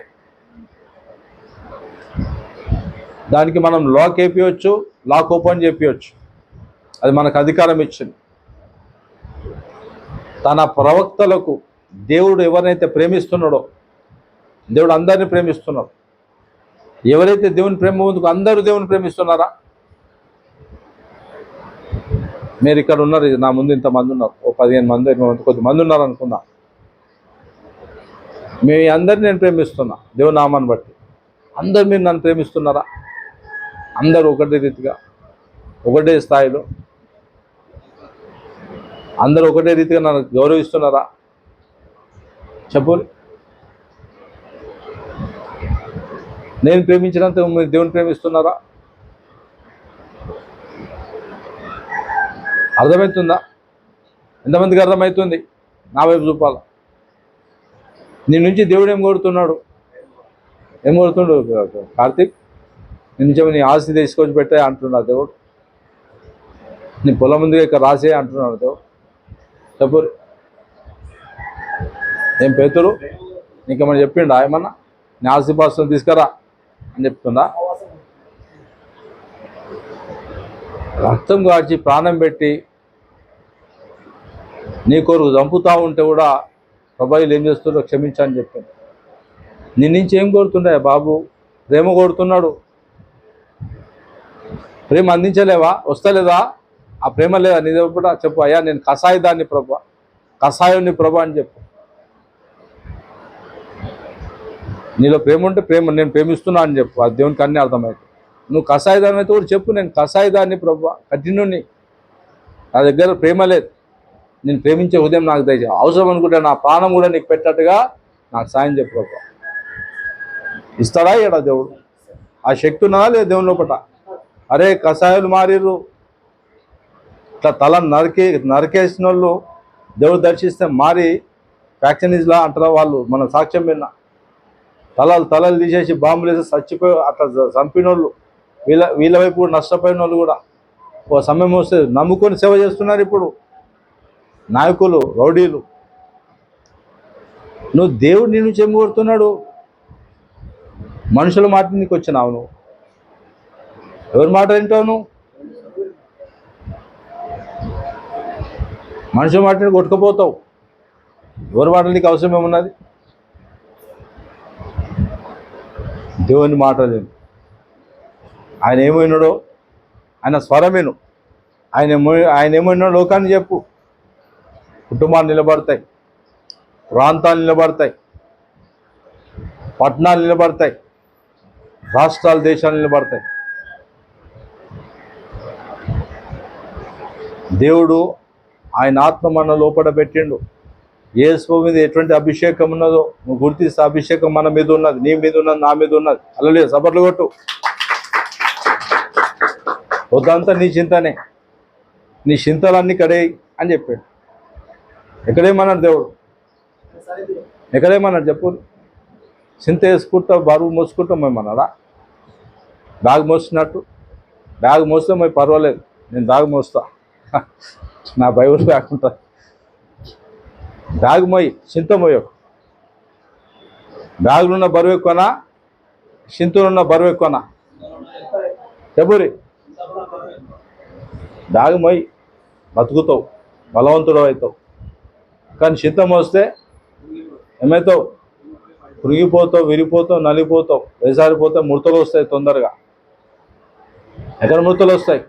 దానికి మనం లాక్ వేపించవచ్చు, లాక్ ఓపెన్ చేపించవచ్చు. అది మనకు అధికారం ఇచ్చింది. తన ప్రవక్తలకు దేవుడు ఎవరినైతే ప్రేమిస్తున్నాడో, దేవుడు అందరినీ ప్రేమిస్తున్నాడు. ఎవరైతే దేవుని ప్రేమ ముందుకు అందరూ దేవుని ప్రేమిస్తున్నారా? మీరు ఇక్కడ ఉన్నారు, నా ముందు ఇంతమంది ఉన్నారు, ఓ 15 మంది 20 మంది, కొద్దిమంది ఉన్నారు అనుకున్నా. మీ అందరినీ నేను ప్రేమిస్తున్నా దేవుని నామాన్ని బట్టి. అందరు మీరు నన్ను ప్రేమిస్తున్నారా? అందరూ ఒకటే రీతిగా, ఒకటే స్థాయిలో, అందరూ ఒకటే రీతిగా నన్ను గౌరవిస్తున్నారా? చెప్పు. నేను ప్రేమించినంత మీరు దేవుని ప్రేమిస్తున్నారా? అర్థమవుతుందా? ఎంతమందికి అర్థమవుతుంది? నా వైపు చూపాల. నీ నుంచి దేవుడు ఏం కోరుతున్నాడు? ఏం కోరుతుండు? కార్తీక్, నీ నుంచి నీ ఆస్తి తీసుకొచ్చి పెట్టే అంటున్నాడు దేవుడు. నీ పొలం ముందుగా ఇక్కడ రాసే అంటున్నాడు దేవుడు. చెప్పు. ఏం పేతురు నీకేమన్నా చెప్పిండా? ఏమన్నా నీ ఆస్తి పాస్తులు తీసుకురా అని చెప్తుందా? రక్తం కాచి ప్రాణం పెట్టి నీ కొరకు చంపుతూ ఉంటే కూడా ప్రభువులు ఏం చేస్తున్నారో క్షమించని చెప్పింది. నీ నుంచి ఏం కోరుతుండే బాబు? ప్రేమ కోరుతున్నాడు. ప్రేమ అందించలేవా? వస్తలేదా? ఆ ప్రేమ లేదా నీ దగ్గర? చెప్పు, అయ్యా నేను కషాయదాన్ని ప్రభు, కషాయాన్ని ప్రభు అని చెప్పు. నీలో ప్రేమ ఉంటే ప్రేమ, నేను ప్రేమిస్తున్నా అని చెప్పు. అది దేవునికి అన్నీ అర్థమవుతుంది. నువ్వు కషాయదాన్ని అయితే కూడా చెప్పు, నేను కషాయదాన్ని ప్రభు, కఠినుని, నా దగ్గర ప్రేమ లేదు, నేను ప్రేమించే హృదయం నాకు దయచేయి, అవసరం అనుకుంటే నా ప్రాణం కూడా నీకు పెట్టట్టుగా నాకు సాయం చెప్పు ప్రభు. ఇస్తాడా ఇయ్యడా దేవుడు? ఆ శక్తి ఉన్నదా లేదా దేవుని లోపట? అరే కషాయాలు మారిర్రు, ఇట్లా తల నరికేసిన వాళ్ళు దేవుడు దర్శిస్తే మారి ఫ్యాక్షనీస్లా అంటారా వాళ్ళు, మన సాక్ష్యం విన్నా. తలలు తీసేసి బాంబులు వేసి చచ్చిపోయి అట్లా చంపిన వాళ్ళు, వీళ్ళ వైపు కూడా నష్టపోయిన వాళ్ళు కూడా ఓ సమయం వస్తే నమ్ముకొని సేవ చేస్తున్నారు ఇప్పుడు నాయకులు, రౌడీలు. నువ్వు దేవుడు నిన్ను చెమ్మగొడుతున్నాడు, మనుషుల మాట నీకు వచ్చినావు, నువ్వు ఎవరి మాట వింటావు? నువ్వు మనుషుల మాటని కొట్టుకుపోతావు, ఎవరి మాటలు నీకు అవసరం ఏమున్నది? దేవుని మాట లేదు. ఆయన ఏమైనాడో ఆయన స్వరమేను, ఆయన ఏమైనాడో లోకాన్ని చెప్పు. కుటుంబాలు నిలబడతాయి, ప్రాంతాలు నిలబడతాయి, పట్టణాలు నిలబడతాయి, రాష్ట్రాలు, దేశాలు నిలబడతాయి. దేవుడు ఆయన ఆత్మ మన లోపల పెట్టిండు. యేసు మీద ఎటువంటి అభిషేకం ఉన్నదో నువ్వు గుర్తిస్తే అభిషేకం మన మీద ఉన్నది, నీ మీద ఉన్నది, నా మీద ఉన్నది. అల్లలే సపర్లు కొట్టు. వద్దంతా నీ చింతనే, నీ చింతలన్నీ కడేయి అని చెప్పాడు. ఎక్కడేమన్నాడు దేవుడు? ఎక్కడేమన్నాడు చెప్పు? చింత వేసుకుంటా బరువు మోసుకుంటాం మేమన్నాడా? బ్యాగ్ మోస్తున్నట్టు, బ్యాగ్ మోస్తే మేము పర్వాలేదు, నేను బ్యాగ్ మోస్తా, నా బైబుల్ బ్యాగ్ ఉంటుంది. బ్యాగ్ మోయి, చింత మోయకు. బ్యాగులు ఉన్న బరువు ఎక్కువనా, చింతలు ఉన్న బరువు ఎక్కువనా? చెబురి. బ్యాగ్ మోయి, బతుకుతావు, బలవంతుడు అవుతావు. కానీ చింత మోస్తే ఏమవుతావు? పురిగిపోతావు, విరిగిపోతావు, నలిగిపోతావు, వేసారిపోతావు, ముడతలు వస్తాయి తొందరగా. ఎక్కడ ముడతలు వస్తాయి?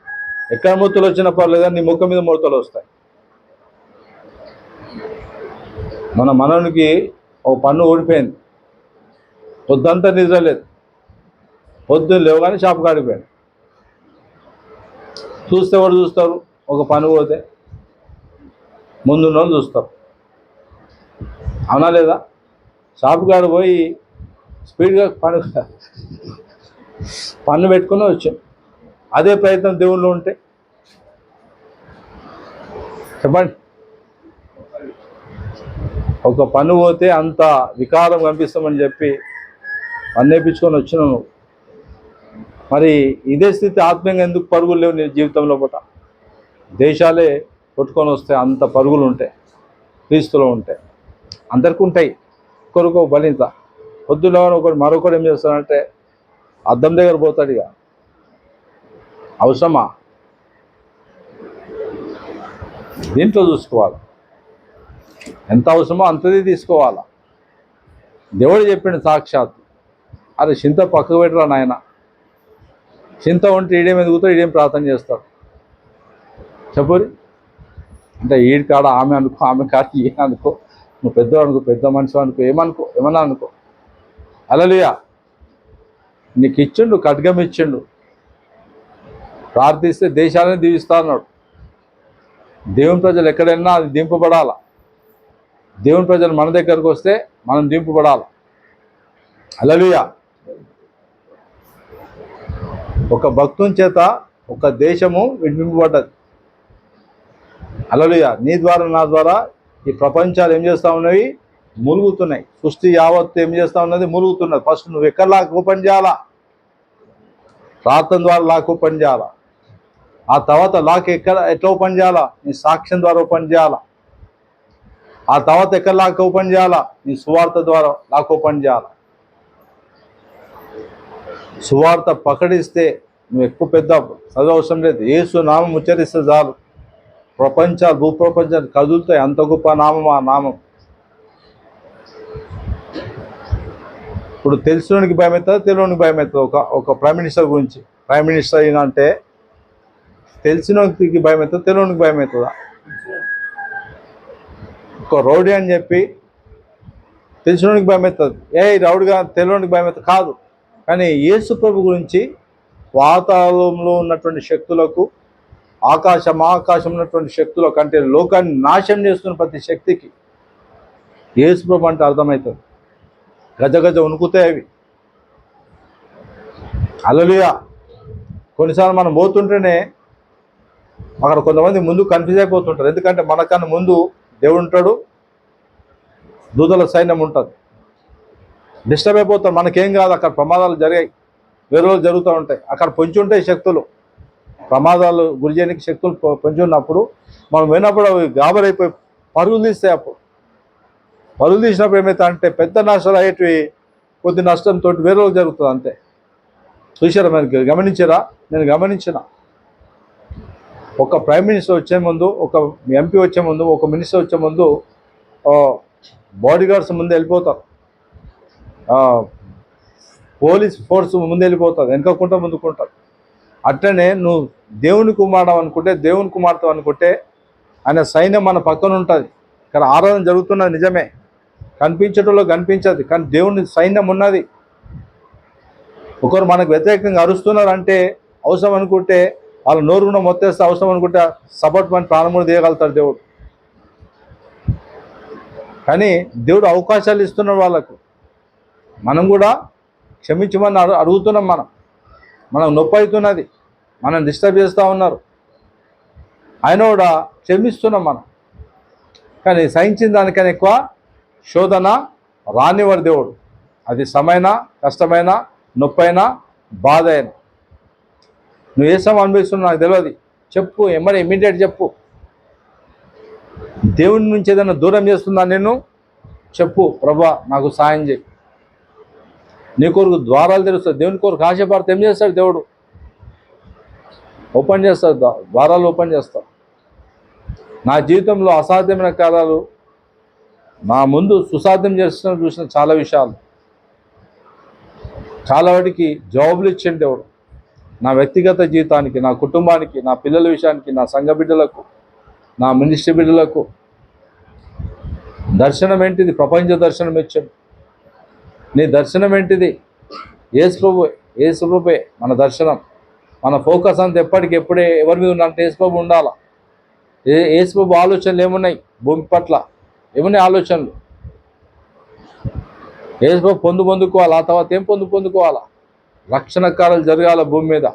ఎక్కడ ముడతలు వచ్చినా పర్లేదు, నీ ముఖం మీద ముడతలు వస్తాయి. మన మనవునికి ఒక పన్ను ఊడిపోయింది, పొద్దంతా నిద్రలేదు, పొద్దున్న లేవగానే షాపు కాడిపోయాడు. చూస్తే ఎవరు చూస్తారు? ఒక పన్ను పోతే ముందున్న వాళ్ళు చూస్తారు, అవునా లేదా? షాపు కాడ పోయి స్పీడ్గా పన్ను పెట్టుకుని వచ్చాం. అదే ప్రయత్నం దేవుళ్ళు ఉంటే చెప్పండి. ఒక పన్ను పోతే అంత వికారం కనిపిస్తామని చెప్పి పన్నేపించుకొని వచ్చినావు నువ్వు. మరి ఇదే స్థితి ఆత్మీయంగా ఎందుకు పరుగులు లేవు నీ జీవితంలో? పూట దేశాలే కొట్టుకొని వస్తే అంత పరుగులు ఉంటాయి, క్రీస్తులో ఉంటాయి, అందరికీ ఉంటాయి. ఒక్కరికో బలింత పొద్దులో ఒకటి మరొకటి ఏం చేస్తాడంటే అద్దం దగ్గర పోతాడు. ఇక అవసరమా? దీంట్లో చూసుకోవాలి, ఎంత అవసరమో అంతది తీసుకోవాలా. దేవుడు చెప్పిండు సాక్షాత్, అరే చింత పక్కకు పెట్టరా నాయన, చింత ఉంటే ఈడేం ఎదుగుతాడు, ఈడేం ప్రార్థన చేస్తాడు చెప్పురి. అంటే ఈడి కాడ ఆమె అనుకో, ఆమె కాడ ఏ అనుకో, నువ్వు పెద్ద అనుకో, పెద్ద మనిషి అనుకో, ఏమన్నా అనుకో. హల్లెలూయా. నీకు ఇచ్చిండు, ఖడ్గం ఇచ్చిండు, ప్రార్థిస్తే దేశాలని దీవిస్తా అన్నాడు. దేవుని ప్రజలు ఎక్కడైనా అది దింపబడాలా. దేవుని ప్రజలు మన దగ్గరకు వస్తే మనం దింపబడాలి. హల్లెలూయా. ఒక భక్తుని చేత ఒక దేశము విడిపింపబడ్డది. హల్లెలూయా. నీ ద్వారా నా ద్వారా ఈ ప్రపంచాలు ఏం చేస్తూ ఉన్నవి? ములుగుతున్నాయి. సృష్టి యావత్తు ఏం చేస్తూ ఉన్నది? ములుగుతున్నది. ఫస్ట్ నువ్వు ఎక్కడ లాక్ ఓపెన్ చేయాలా? ప్రార్థన ద్వారా లాక్ ఓపెన్ చేయాలా. ఆ తర్వాత లాక్ ఎట్లా ఓపెన్ చేయాలా? నీ సాక్ష్యం ద్వారా ఓపెన్ చేయాలా. ఆ తర్వాత ఎక్కడ లాక్ ఓపెన్ చేయాలా? నీ సువార్త ద్వారా లాక్ ఓపెన్ చేయాలా. సువార్త పకడిస్తే నువ్వు ఎక్కువ పెద్ద చదువు అవసరం లేదు, యేసు నామం ఉచ్చరిస్తే చాలు, భూప్రపంచాలు కదులుతాయి. అంత గొప్ప నామం ఆ నామం. ఇప్పుడు తెలిసినోనికి భయం అవుతుందా, తెలియనికి భయం అవుతుంది? ఒక ప్రైమ్ మినిస్టర్ గురించి, ప్రైమ్ మినిస్టర్ అయినా అంటే తెలిసినోనికి భయం అవుతుందా, తెలియనికి భయం అవుతుందా? ఒక రౌడీ అని చెప్పి తెలిసినోనికి భయం అవుతుంది, రౌడీగా తెలియనికి భయం అవుతుంది కాదు. కానీ యేసు ప్రభు గురించి పాతాళంలో ఉన్నటువంటి శక్తులకు, ఆకాశం ఉన్నటువంటి శక్తులకు, అంటే లోకాన్ని నాశనం చేస్తున్న ప్రతి శక్తికి యేసుప్రభు అంటే అర్థమవుతుంది. గజ గజ వణుకుతాయి అవి. హల్లెలూయా. కొన్నిసార్లు మనం పోతుంటేనే అక్కడ కొంతమంది ముందు కన్ఫ్యూజ్ అయిపోతుంటారు. ఎందుకంటే మనకన్నా ముందు దేవుడు ఉంటాడు, దూతల సైన్యం ఉంటుంది. డిస్టర్బ్ అయిపోతారు. మనకేం కాదు, అక్కడ ప్రమాదాలు జరిగాయి, వేరే రోజులు జరుగుతూ ఉంటాయి. అక్కడ పొంచి ఉంటాయి శక్తులు, ప్రమాదాలు గురి చేయడానికి శక్తులు పొంచి ఉన్నప్పుడు మనం విన్నప్పుడు అవి గాబరైపోయి పరుగులు తీస్తాయి. అప్పుడు పరుగులు తీసినప్పుడు ఏమవుతా అంటే పెద్ద నష్టాలు అయ్యేటివి కొద్ది నష్టంతో వేరే రోజు జరుగుతుంది అంతే. చూసారా? మనకి గమనించారా? నేను గమనించిన. ఒక ప్రైమ్ మినిస్టర్ వచ్చే ముందు, ఒక ఎంపీ వచ్చే ముందు, ఒక మినిస్టర్ వచ్చే ముందు బాడీ గార్డ్స్ ముందు వెళ్ళిపోతారు, పోలీస్ ఫోర్స్ ముందు వెళ్ళిపోతుంది, వెనకకుంటా ముందుకుంటారు. అట్లనే నువ్వు దేవుని కుమారుడు అనుకుంటే, దేవుని కుమార్తె అనుకుంటే ఆయన సైన్యం మన పక్కన ఉంటుంది. ఇక్కడ ఆరాధన జరుగుతున్నది నిజమే, కనిపించడంలో కనిపించదు, కానీ దేవుని సైన్యం ఉన్నది. ఒకరు మనకు వ్యతిరేకంగా అరుస్తున్నారంటే అవసరం అనుకుంటే వాళ్ళ నోరు కూడా మొత్తేస్తే, అవసరం అనుకుంటే సపోర్ట్ మన ప్రాణం కూడా తీయగలుగుతాడు దేవుడు. కానీ దేవుడు అవకాశాలు ఇస్తున్నాడు వాళ్ళకు. మనం కూడా క్షమించమని అడుగుతున్నాం. మనం నొప్పి అవుతున్నది, మనం డిస్టర్బ్ చేస్తూ ఉన్నారు, ఆయన కూడా క్షమిస్తున్నాం మనం. కానీ సహించిన దానికన్నా ఎక్కువ శోధన రానివాడు దేవుడు. అది శ్రమైన, కష్టమైన, నొప్పైనా, బాధ అయినా. నువ్వు ఏ సమయం అనుభవిస్తున్నావు నాకు తెలియదు, చెప్పు, ఎమ్మడే ఇమ్మీడియట్ చెప్పు. దేవుని నుంచి ఏదైనా దూరం చేస్తుందా నేను, చెప్పు, ప్రభా నాకు సాయం చేయి. నీ కొరకు ద్వారాలు తెరుస్తాడు. దేవుని కొరకు ఆశపడితే ఏం చేస్తాడు దేవుడు? ఓపెన్ చేస్తాడు, ద్వారాలు ఓపెన్ చేస్తాడు. నా జీవితంలో అసాధ్యమైన కార్యాలు నా ముందు సుసాధ్యం చేస్తున్న చూసిన చాలా విషయాలు, చాలా వాటికి జవాబులు ఇచ్చిండు దేవుడు. నా వ్యక్తిగత జీవితానికి, నా కుటుంబానికి, నా పిల్లల విషయానికి, నా సంఘ బిడ్డలకు, నా మినిస్ట్రీ బిడ్డలకు. దర్శనం ఏంటిది? ప్రపంచ దర్శనం ఇచ్చాడు. నీ దర్శనం ఏంటిది? యేసుప్రభువే మన దర్శనం. మన ఫోకస్ అంతా ఎప్పటికెప్పుడే ఎవరి మీద ఉన్నంటే యేసుప్రభు ఉండాలా. యేసుప్రభు ఆలోచనలు ఏమున్నాయి భూమి పట్ల? ఏమున్నాయి ఆలోచనలు? యేసుప్రభు పొందుకోవాలా, ఆ తర్వాత ఏం పొందుకోవాలా? రక్షణ కార్యాలు జరగాల భూమి మీద.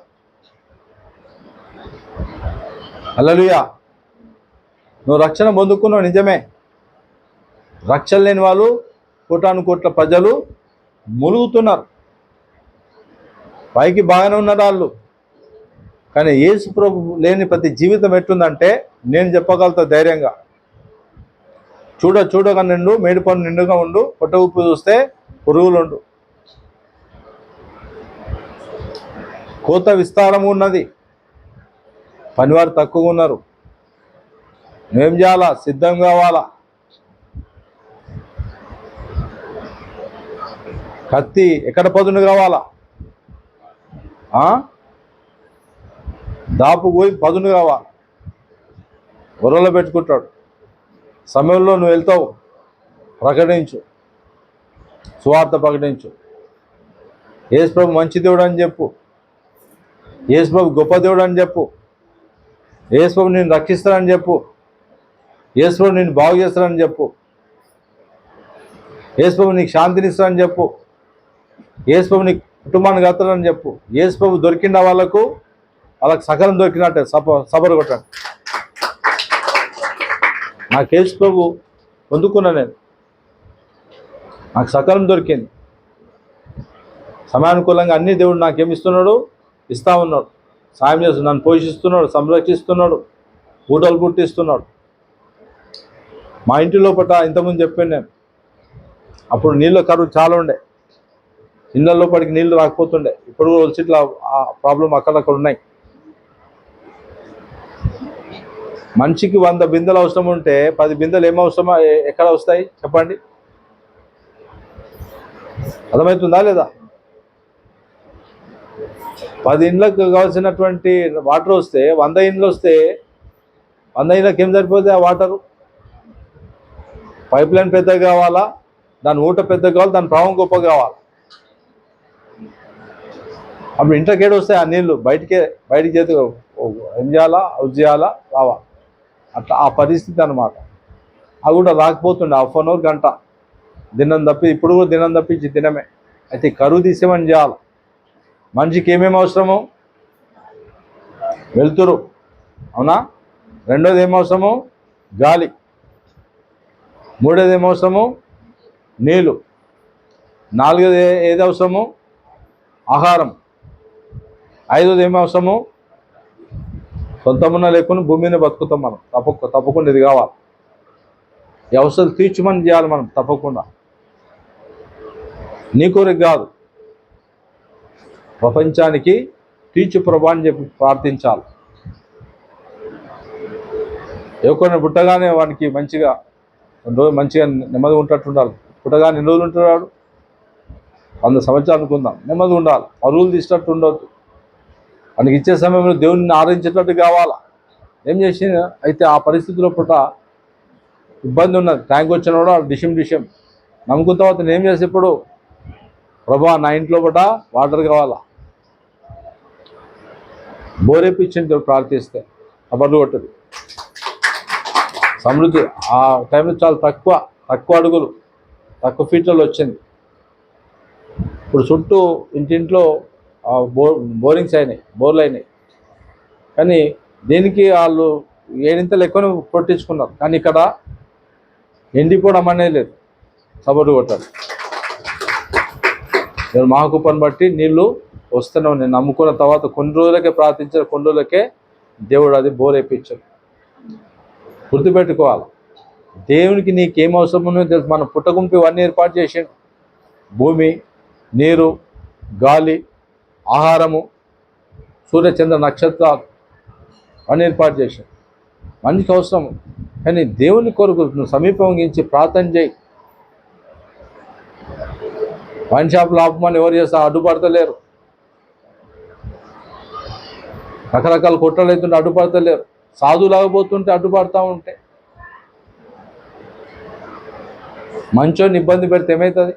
హల్లెలూయా. నువ్వు రక్షణ పొందుకున్నావు నిజమే. రక్షణ లేని వాళ్ళు కోటాను కోట్ల ప్రజలు ములుగుతున్నారు. పైకి బాగానే ఉన్నారు వాళ్ళు, కానీ యేసు ప్రభు లేని ప్రతి జీవితం ఎట్లుందంటే నేను చెప్పగలుగుతా ధైర్యంగా. చూడగా నిండు, మేడి పన్ను నిండుగా ఉండు, పొట్ట ఉప్పు చూస్తే పురుగులుండు. కోత విస్తారం ఉన్నది, పనివారు తక్కువగా ఉన్నారు. నువ్వేం చేయాలా? సిద్ధం కావాలా. కత్తి ఎక్కడ పదును కావాలా? దాపు పోయి పదును కావాలి. బుర్రలో పెట్టుకుంటాడు. సమయంలో నువ్వు వెళ్తావు, ప్రకటించు, సువార్త ప్రకటించు. యేసుప్రభు మంచి దేవుడు అని చెప్పు, యేసుప్రభు గొప్ప దేవుడు అని చెప్పు, యేసుప్రభు నేను రక్షిస్తానని చెప్పు, యేసుప్రభు నేను బాగు చేస్తానని చెప్పు, యేసుప్రభు నీకు శాంతినిస్తానని చెప్పు, యేసుప్రభు నీకు కుటుంబాన్ని కడతాడని చెప్పు. యేసుప్రభు దొరికిన వాళ్ళకు సకలం దొరికినట్టే. సబరు కొట్టండి. నాకు యేసుప్రభు పొందుకున్నా, నాకు సకలం దొరికింది. సమయానుకూలంగా అన్ని దేవుడు నాకేమిస్తున్నాడు? ఇస్తా ఉన్నాడు, సాయం చేస్తున్నాడు, నన్ను పోషిస్తున్నాడు, సంరక్షిస్తున్నాడు, ఊటలు పుట్టిస్తున్నాడు. మా ఇంటి లోపల ఇంతకుముందు చెప్పాను నేను, అప్పుడు నీళ్ళ కరువు చాలా ఉండే, ఇళ్ళ లోపలికి నీళ్లు రాకపోతుండే. ఇప్పుడు కూడా వచ్చేట్లా ఆ ప్రాబ్లం అక్కడక్కడ ఉన్నాయి. మనిషికి 100 బిందెలు అవసరం ఉంటే 10 బిందెలు ఏమవసరమా? ఎక్కడ వస్తాయి చెప్పండి? అర్థమవుతుందా లేదా? 10 ఇండ్లకు కావాల్సినటువంటి వాటర్ వస్తే 100 ఇండ్లు వస్తే 100 ఇండ్లకు ఏం సరిపోతుంది ఆ వాటరు? పైప్ లైన్ పెద్దగా కావాలా, దాని ఊట పెద్దగా కావాలి, దాని ప్రభావం గొప్ప కావాలి. అప్పుడు ఇంట్లోకేడు వస్తాయి ఆ నీళ్లు, బయటికి చేతి ఏం చేయాలా, అవుట్ చేయాలా, రావా, అట్లా ఆ పరిస్థితి అనమాట. అవి కూడా రాకపోతుండే హాఫ్ అన్ అవర్, గంట దినం తప్పి, ఇప్పుడు కూడా దినం తప్పించి దినమే. అయితే కరువు తీసేమని చేయాలి. మనిషికి ఏమేమి అవసరము? వెలుతురు, అవునా? రెండోది ఏం అవసరము? గాలి. మూడోది ఏం అవసరము? నీళ్ళు. నాలుగోది ఏది అవసరము? ఆహారం. ఐదోది ఏమి అవసరము? సొంతమున్న లేకుండా భూమి మీద బతుకుతాం మనం, తప్పకుండా ఇది కావాలి. ఈ అవసరాలు తీర్చమని చేయాలి మనం తప్పకుండా. నీ కోరిక కాదు, ప్రపంచానికి తీర్చు ప్రభా అని చెప్పి ప్రార్థించాలి. ఎవరికైనా పుట్టగానే వానికి మంచిగా నెమ్మదిగా ఉంటట్టు ఉండాలి. పుట్టగానే ఎన్ని రోజులు ఉంటున్నాడు? 100 సంవత్సరాలు అనుకుందాం. నెమ్మదిగా ఉండాలి, పరుగులు తీసినట్టు ఉండొద్దు. మనకి ఇచ్చే సమయంలో దేవుడిని ఆరాధించేటట్టు కావాలా. ఏం చేసింది అయితే ఆ పరిస్థితిలో పుట్ట ఇబ్బంది ఉన్నది. ట్యాంక్ వచ్చిన కూడా డిషం నమ్ముకున్న తర్వాత నేను ఏం చేస్తే ఇప్పుడు, ప్రభా నా ఇంట్లో పుట్ట వాటర్ కావాలా, బోరేపించింది ప్రార్థిస్తే అబర్లు కొట్టదు. సమృద్ధి ఆ టైంలో చాలా తక్కువ అడుగులు, తక్కువ ఫీట్లలో వచ్చింది. ఇప్పుడు చుట్టూ ఇంటింట్లో బోరింగ్స్ అయినాయి, బోర్లు అయినాయి. కానీ దీనికి వాళ్ళు 7 ఎక్కువనే కొట్టించుకున్నారు. కానీ ఇక్కడ ఎండిపోవడం అనేది లేదు, సపోర్ట్ కొట్టారు. నేను మహాకృపను బట్టి నీళ్లు వస్తూనే నేను నమ్ముకున్న తర్వాత కొన్ని రోజులకే ప్రార్థించారు, కొన్ని రోజులకే దేవుడు అది బోర్ వేయించాడు. గుర్తుపెట్టుకోవాలి, దేవునికి నీకేం అవసరం ఉన్నదో తెలుసు. మనం పుట్టగుంపు ఇవన్నీ ఏర్పాటు చేసాడు. భూమి, నీరు, గాలి, ఆహారము, సూర్యచంద్ర నక్షత్రాలు అన్నీ ఏర్పాటు చేశాడు. మనిషికి అవసరం. కానీ దేవుని కొరకు నువ్వు సమీపంగించి ప్రార్థన చేయి. వైన్ షాపులు ఆపమని ఎవరు చేస్తా అడ్డుపడతలేరు. రకరకాల కుట్రలు అవుతుంటే అడ్డుపడతలేరు. సాధులాగా పోతుంటే అడ్డుపడతా ఉంటే, మంచోని ఇబ్బంది పెడితే ఏమవుతుంది?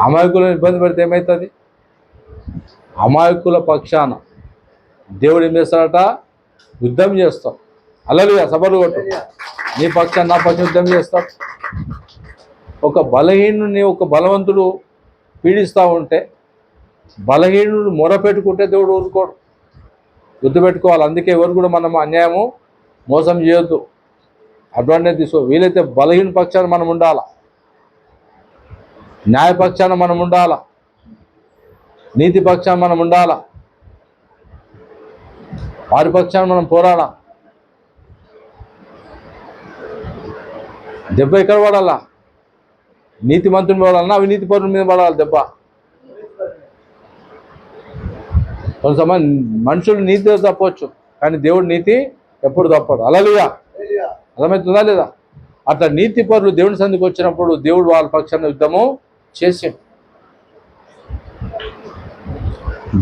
అమాయకులను ఇబ్బంది పెడితే ఏమవుతుంది? అమాయకుల పక్షాన దేవుడు ఏం చేస్తాడట? యుద్ధం చేస్తాం. హల్లెలూయా, సబర్లు కొట్టు. నీ పక్షాన నా పక్షం యుద్ధం చేస్తాడు. ఒక బలహీనుని ఒక బలవంతుడు పీడిస్తూ ఉంటే, బలహీనుడు మొరపెట్టుకుంటే దేవుడు ఊరుకోడు. గుర్తుపెట్టుకోవాలి. అందుకే ఎవరు కూడా మనం అన్యాయము మోసం చేయొద్దు, అడ్వాంటేజ్ తీసుకో. వీలైతే బలహీన పక్షాన మనం ఉండాలా, న్యాయపక్షాన మనం ఉండాలా, నీతి పక్షాన మనం ఉండాలా, వారి పక్షాన మనం పోరాడా. దెబ్బ ఎక్కడ పడాలా? నీతి మంత్రుని పడాలన్నా అవినీతి పరుల మీద పడాలి దెబ్బ. కొంతమంది మనుషులు నీతి తప్పవచ్చు, కానీ దేవుడు నీతి ఎప్పుడు తప్పడు. హల్లెలూయా, అర్థమవుతుందా లేదా? అట్లా నీతి పరులు దేవుని సంధికి వచ్చినప్పుడు దేవుడు వాళ్ళ పక్షాన యుద్ధము చేసాడు.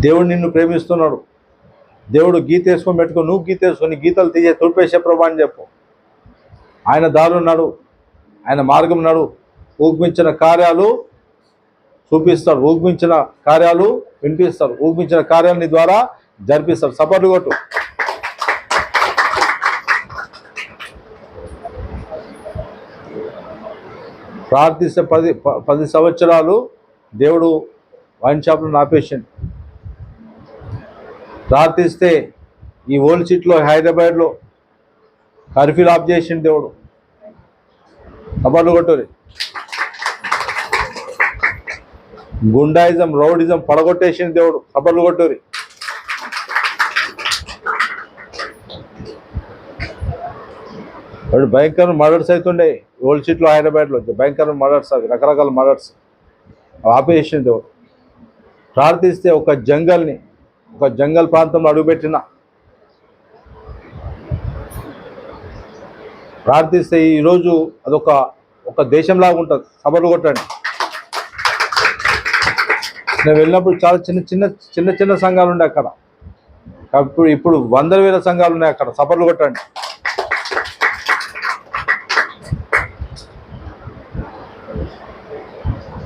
దేవుడు నిన్ను ప్రేమిస్తున్నాడు. దేవుడు గీత వేసుకొని పెట్టుకో, నువ్వు గీత వేసుకొని గీతలు తీసే తుడిపేసే ప్రభా అని చెప్పు. ఆయన దారులు నడు, ఆయన మార్గం నడు. ఊగిమించిన కార్యాలు చూపిస్తాడు, ఊగిమించిన కార్యాలు వినిపిస్తాడు, ఊగిమించిన కార్యాలు నీ ద్వారా జరిపిస్తాడు. సపోర్ట్ కొట్టు. ప్రార్థిస్తే 10 సంవత్సరాలు దేవుడు వైన్ షాప్లో ఆపేసిండు. ప్రార్థిస్తే ఈ ఓల్డ్ సిటీలో హైదరాబాద్లో కర్ఫ్యూలు ఆఫ్ చేసిండు దేవుడు. సపోర్ట్ కొట్టురి. గుండాయిజం, రౌడిజం పడగొట్టేసిండు దేవుడు. సపోర్ట్ కొట్టురి. వాడు భయంకర మర్డర్స్ అవుతుండే ఓల్డ్ సిటీలో హైదరాబాద్లో, భయంకర మర్డర్స్, అవి రకరకాల మర్డర్స్ ఆపేసింది దేవుడు. ప్రార్థిస్తే ఒక జంగల్ ప్రాంతంలో అడుగుపెట్టిన ప్రార్థిస్తే ఈరోజు అదొక దేశంలాగా ఉంటుంది. సభలు కొట్టండి. నేను వెళ్ళినప్పుడు చాలా చిన్న సంఘాలు ఉండే అక్కడ. ఇప్పుడు 100,000 సంఘాలు ఉన్నాయి అక్కడ. సభలు కొట్టండి.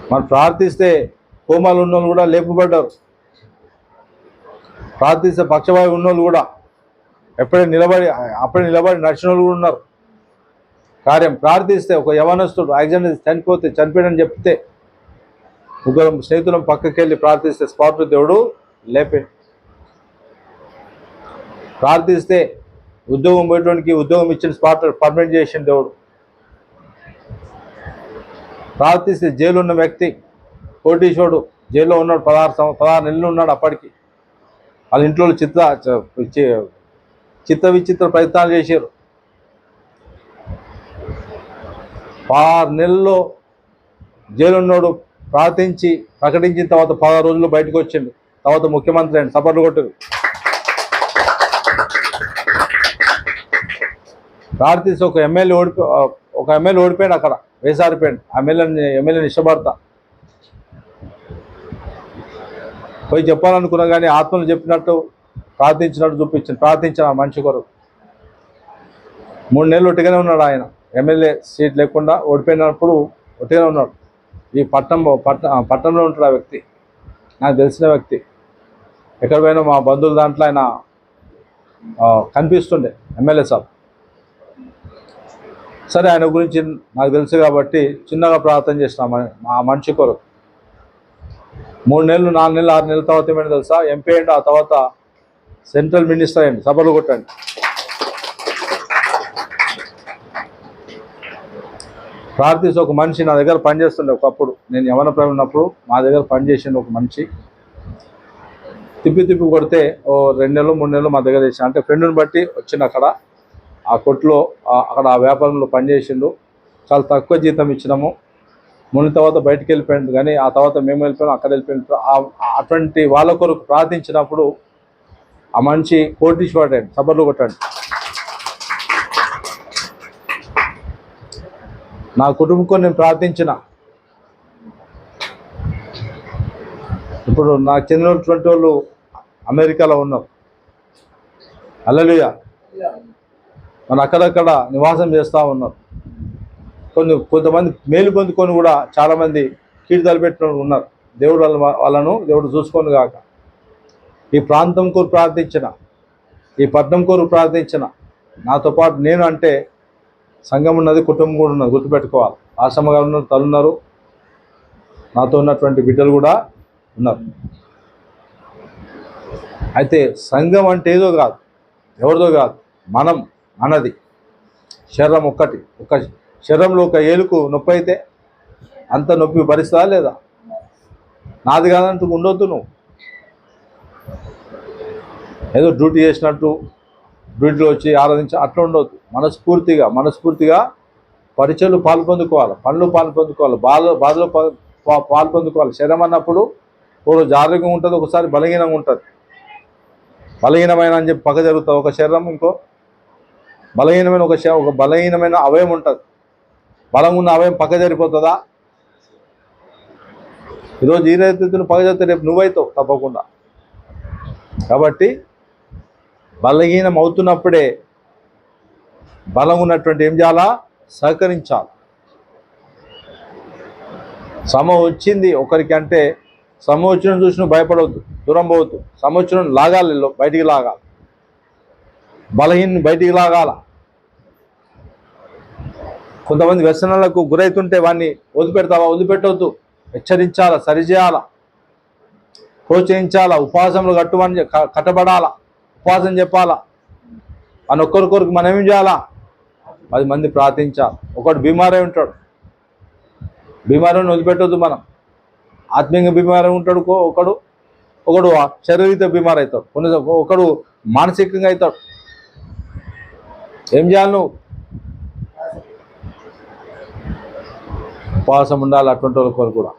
మనం ప్రార్థిస్తే కోమాలు ఉన్నోళ్ళు కూడా లేపబడ్డారు. ప్రార్థిస్తే పక్షవాయు ఉన్నోళ్ళు కూడా అప్పుడే నిలబడి నడిచిన వాళ్ళు కూడా ఉన్నారు. కార్యం ప్రార్థిస్తే ఒక యవనస్తుడు యాక్సిడెంట్ చనిపోయాడని చెప్తే ముగ్గురు స్నేహితులను పక్కకి వెళ్ళి ప్రార్థిస్తే స్పాట్ దేవుడు లేపే. ప్రార్థిస్తే ఉద్యోగం పోయేటానికి ఉద్యోగం ఇచ్చిన స్పాట్ పర్మనెంట్ చేసిన దేవుడు. ప్రార్థిస్తే జైలు ఉన్న వ్యక్తి కోటీశ్వరుడు జైల్లో ఉన్నాడు, 16 నెలలు ఉన్నాడు. అప్పటికి వాళ్ళ ఇంట్లో చిత్త విచిత్ర ప్రయత్నాలు చేశారు. 6 నెలల్లో జైలు ఉన్నాడు. ప్రార్థించి ప్రకటించిన తర్వాత 16 రోజుల్లో బయటకు వచ్చిండు. తర్వాత ముఖ్యమంత్రి అండి, సపర్లు కొట్టారు. ప్రార్థిస్తే ఒక ఎమ్మెల్యే ఓడిపోయాడు, అక్కడ వేసారిపోయాడు. ఎమ్మెల్యేని ఇష్టపడతా పోయి చెప్పాలనుకున్నా కానీ ఆత్మలు చెప్పినట్టు ప్రార్థించినట్టు ప్రార్థించిన ఆ మనిషి కొరకు 3 నెలలు ఒట్టిగానే ఉన్నాడు. ఆయన ఎమ్మెల్యే సీట్ లేకుండా ఓడిపోయినప్పుడు ఒట్టిగానే ఉన్నాడు. ఈ పట్టణంలో ఉంటాడు ఆ వ్యక్తి, నాకు తెలిసిన వ్యక్తి. ఎక్కడ పోయినా మా బంధువుల దాంట్లో ఆయన కనిపిస్తుండే ఎమ్మెల్యే సాబ్. సరే, ఆయన గురించి నాకు తెలుసు కాబట్టి చిన్నగా ప్రార్థన చేసిన ఆ మనిషి కొరకు. 3 నెలలు 4 నెలలు 6 నెలల తర్వాత ఏమైనా తెలుసా, ఎంపీ అయ్యండి. ఆ తర్వాత సెంట్రల్ మినిస్టర్ అయ్యండి. సభలు కొట్టండి. ప్రార్థిస్తే ఒక మనిషి నా దగ్గర పనిచేస్తుండే. ఒకప్పుడు నేను యవన ప్రేమ ఉన్నప్పుడు మా దగ్గర పనిచేసిండు ఒక మనిషి. తిప్పి కొడితే 2 నెలలు 3 నెలలు మా దగ్గర చేసిన, అంటే ఫ్రెండ్ని బట్టి వచ్చిండు. అక్కడ ఆ కొట్లో అక్కడ ఆ వ్యాపారంలో పనిచేసిండు. చాలా తక్కువ జీతం ఇచ్చినాము. ముని తర్వాత బయటికి వెళ్ళిపోయింది, కానీ ఆ తర్వాత మేము వెళ్ళిపోయాం, అక్కడ వెళ్ళిపోయిన అటువంటి వాళ్ళ కొరకు ప్రార్థించినప్పుడు ఆ మనిషి కోటీశ్వరుడు అండి. సభలు కొట్టండి. నా కుటుంబం నేను ప్రార్థించిన, ఇప్పుడు నాకు చెందినటువంటి వాళ్ళు అమెరికాలో ఉన్నారు. హల్లెలూయా. మన అక్కడక్కడ నివాసం చేస్తూ ఉన్నారు. కొంతమంది మేలు పొందుకొని కూడా చాలామంది కీడు తలపెట్టిన ఉన్నారు. దేవుడు వాళ్ళను దేవుడు చూసుకొని కాక. ఈ ప్రాంతం కోరు ప్రార్థించిన, ఈ పట్టణం కోరు ప్రార్థించిన, నాతో పాటు నేను అంటే సంఘం ఉన్నది, కుటుంబం కూడా ఉన్నది, గుర్తుపెట్టుకోవాలి. ఆశ్రమ గారు ఉన్నారు, తల్లున్నారు, నాతో ఉన్నటువంటి బిడ్డలు కూడా ఉన్నారు. అయితే సంఘం అంటే ఏదో కాదు, ఎవరిదో కాదు, మనది శరీరం ఒక్కటి. ఒక శరీరంలో ఒక ఏలుకు నొప్పి అయితే అంత నొప్పి భరిస్తా లేదా? నాది కాదంటూ ఉండొద్దు. నువ్వు ఏదో డ్యూటీ చేసినట్టు డ్యూటీలో వచ్చి ఆరాధించి అట్లా ఉండొద్దు. మనస్ఫూర్తిగా పరిచయలు పాల్పొందుకోవాలి, పనులు పాల్పొందుకోవాలి, బాధలో పాల్పొందుకోవాలి. శరీరం అన్నప్పుడు ఒక రోజు ఆరోగ్యంగా ఉంటుంది, ఒకసారి బలహీనంగా ఉంటుంది. బలహీనమైన అని చెప్పి పక్క జరుగుతుంది ఒక శరీరం, ఇంకో బలహీనమైన ఒక బలహీనమైన అవయం ఉంటుంది. బలంగా ఉన్న అవయం పక్క జరిపోతుందా? ఈరోజు ఈ రైతును పక్క జరిగితే రేపు నువ్వైతావు తప్పకుండా. కాబట్టి బలహీనం అవుతున్నప్పుడే బలం ఉన్నటువంటి ఏం చేయాలా? సహకరించాలి. శ్రమ వచ్చింది ఒకరికి అంటే శ్రమ వచ్చిన చూసి నువ్వు భయపడవద్దు, దూరం పోవద్దు. శ్రమ వచ్చిన లాగాలి, బయటికి లాగాలి, బలహీన బయటికి లాగాల. కొంతమంది వ్యసనాలకు గురవుతుంటే వాడిని వదిలిపెడతావా? వదిలిపెట్టవద్దు. హెచ్చరించాలా, సరిచేయాలా, ప్రోత్సహించాలా, ఉపవాసంలో కట్టబడాలా, ఉపవాసం చెప్పాలా. అని ఒక్కరికొరికి మనం ఏం చేయాలా? 10 మంది ప్రార్థించాలి. ఒకడు బీమారై ఉంటాడు, బీమారిని వదిలిపెట్టవద్దు. మనం ఆత్మీయంగా బీమారై ఉంటాడు ఒకడు శారీరక బీమారు అవుతాడు, ఒకడు మానసికంగా అవుతాడు. ఏం చేయాలి? నువ్వు ఉపవాసం ఉండాలి. అటువంటి వాళ్ళ కొరకు కూడా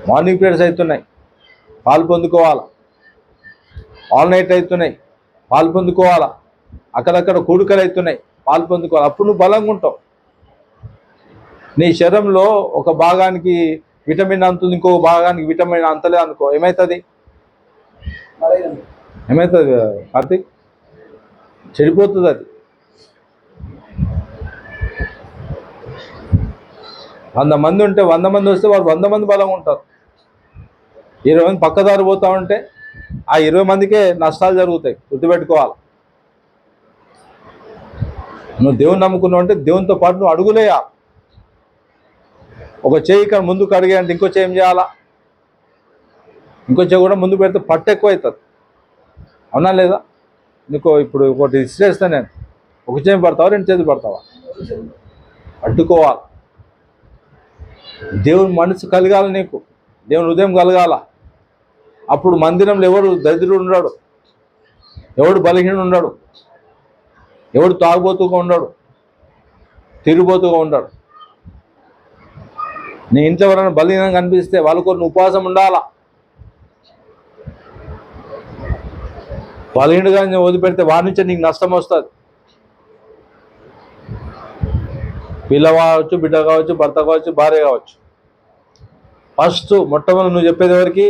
మార్నింగ్ ప్రేయర్స్ అవుతున్నాయి, పాలు పొందుకోవాలా. ఆల్ నైట్ అవుతున్నాయి, పాలు పొందుకోవాలా. అక్కడక్కడ కూడుకలు అవుతున్నాయి, పాలు పొందుకోవాలి. అప్పుడు నువ్వు బలంగా ఉంటావు. నీ శరీరంలో ఒక భాగానికి విటమిన్ అంతుంది, ఇంకో భాగానికి విటమిన్ అంతలే అనుకో, ఏమవుతుంది కార్తీక్? చెడిపోతుంది అది. 100 మంది ఉంటే 100 మంది వస్తే వారు 100 మంది బలంగా ఉంటారు. 20 మంది పక్కదారి పోతా ఉంటే ఆ 20 మందికే నష్టాలు జరుగుతాయి. గుర్తుపెట్టుకోవాలి. నువ్వు దేవుని నమ్ముకున్నావు అంటే దేవునితో పాటు నువ్వు అడుగులేయా. ఒక చేయి ఇక్కడ ముందుకు అడిగే అంటే ఇంకో చేయి ఏం చేయాలా? ఇంకో చేయి కూడా ముందుకు పెడితే పట్టు ఎక్కువ అవుతుంది. అవునా లేదా? నీకు ఇప్పుడు ఒకటి ఇచ్చేస్తా నేను, ఒక చేయి పడతావా 2 చేతులు పడతావా? అడ్డుకోవాలి. దేవుని మనసు కలగాలి, నీకు దేవుని హృదయం కలగాల. అప్పుడు మందిరంలో ఎవడు దరిద్రుడు ఉన్నాడు, ఎవడు బలహీనుడు ఉన్నాడు, ఎవడు తాగుబోతుగా ఉన్నాడు, తిరిగిపోతుగా ఉన్నాడు. నీ ఇంట్లో ఎవరైనా బలహీనంగా కనిపిస్తే వాళ్ళకు కొన్ని ఉపవాసం ఉండాలా. బలహీనుడుగా వదిలిపెడితే వాడి నుంచే నీకు నష్టం వస్తుంది. పిల్ల కావచ్చు, బిడ్డ కావచ్చు, భర్త కావచ్చు, భార్య కావచ్చు. ఫస్ట్ మొట్టమొదటి నువ్వు చెప్పేది ఎవరికి?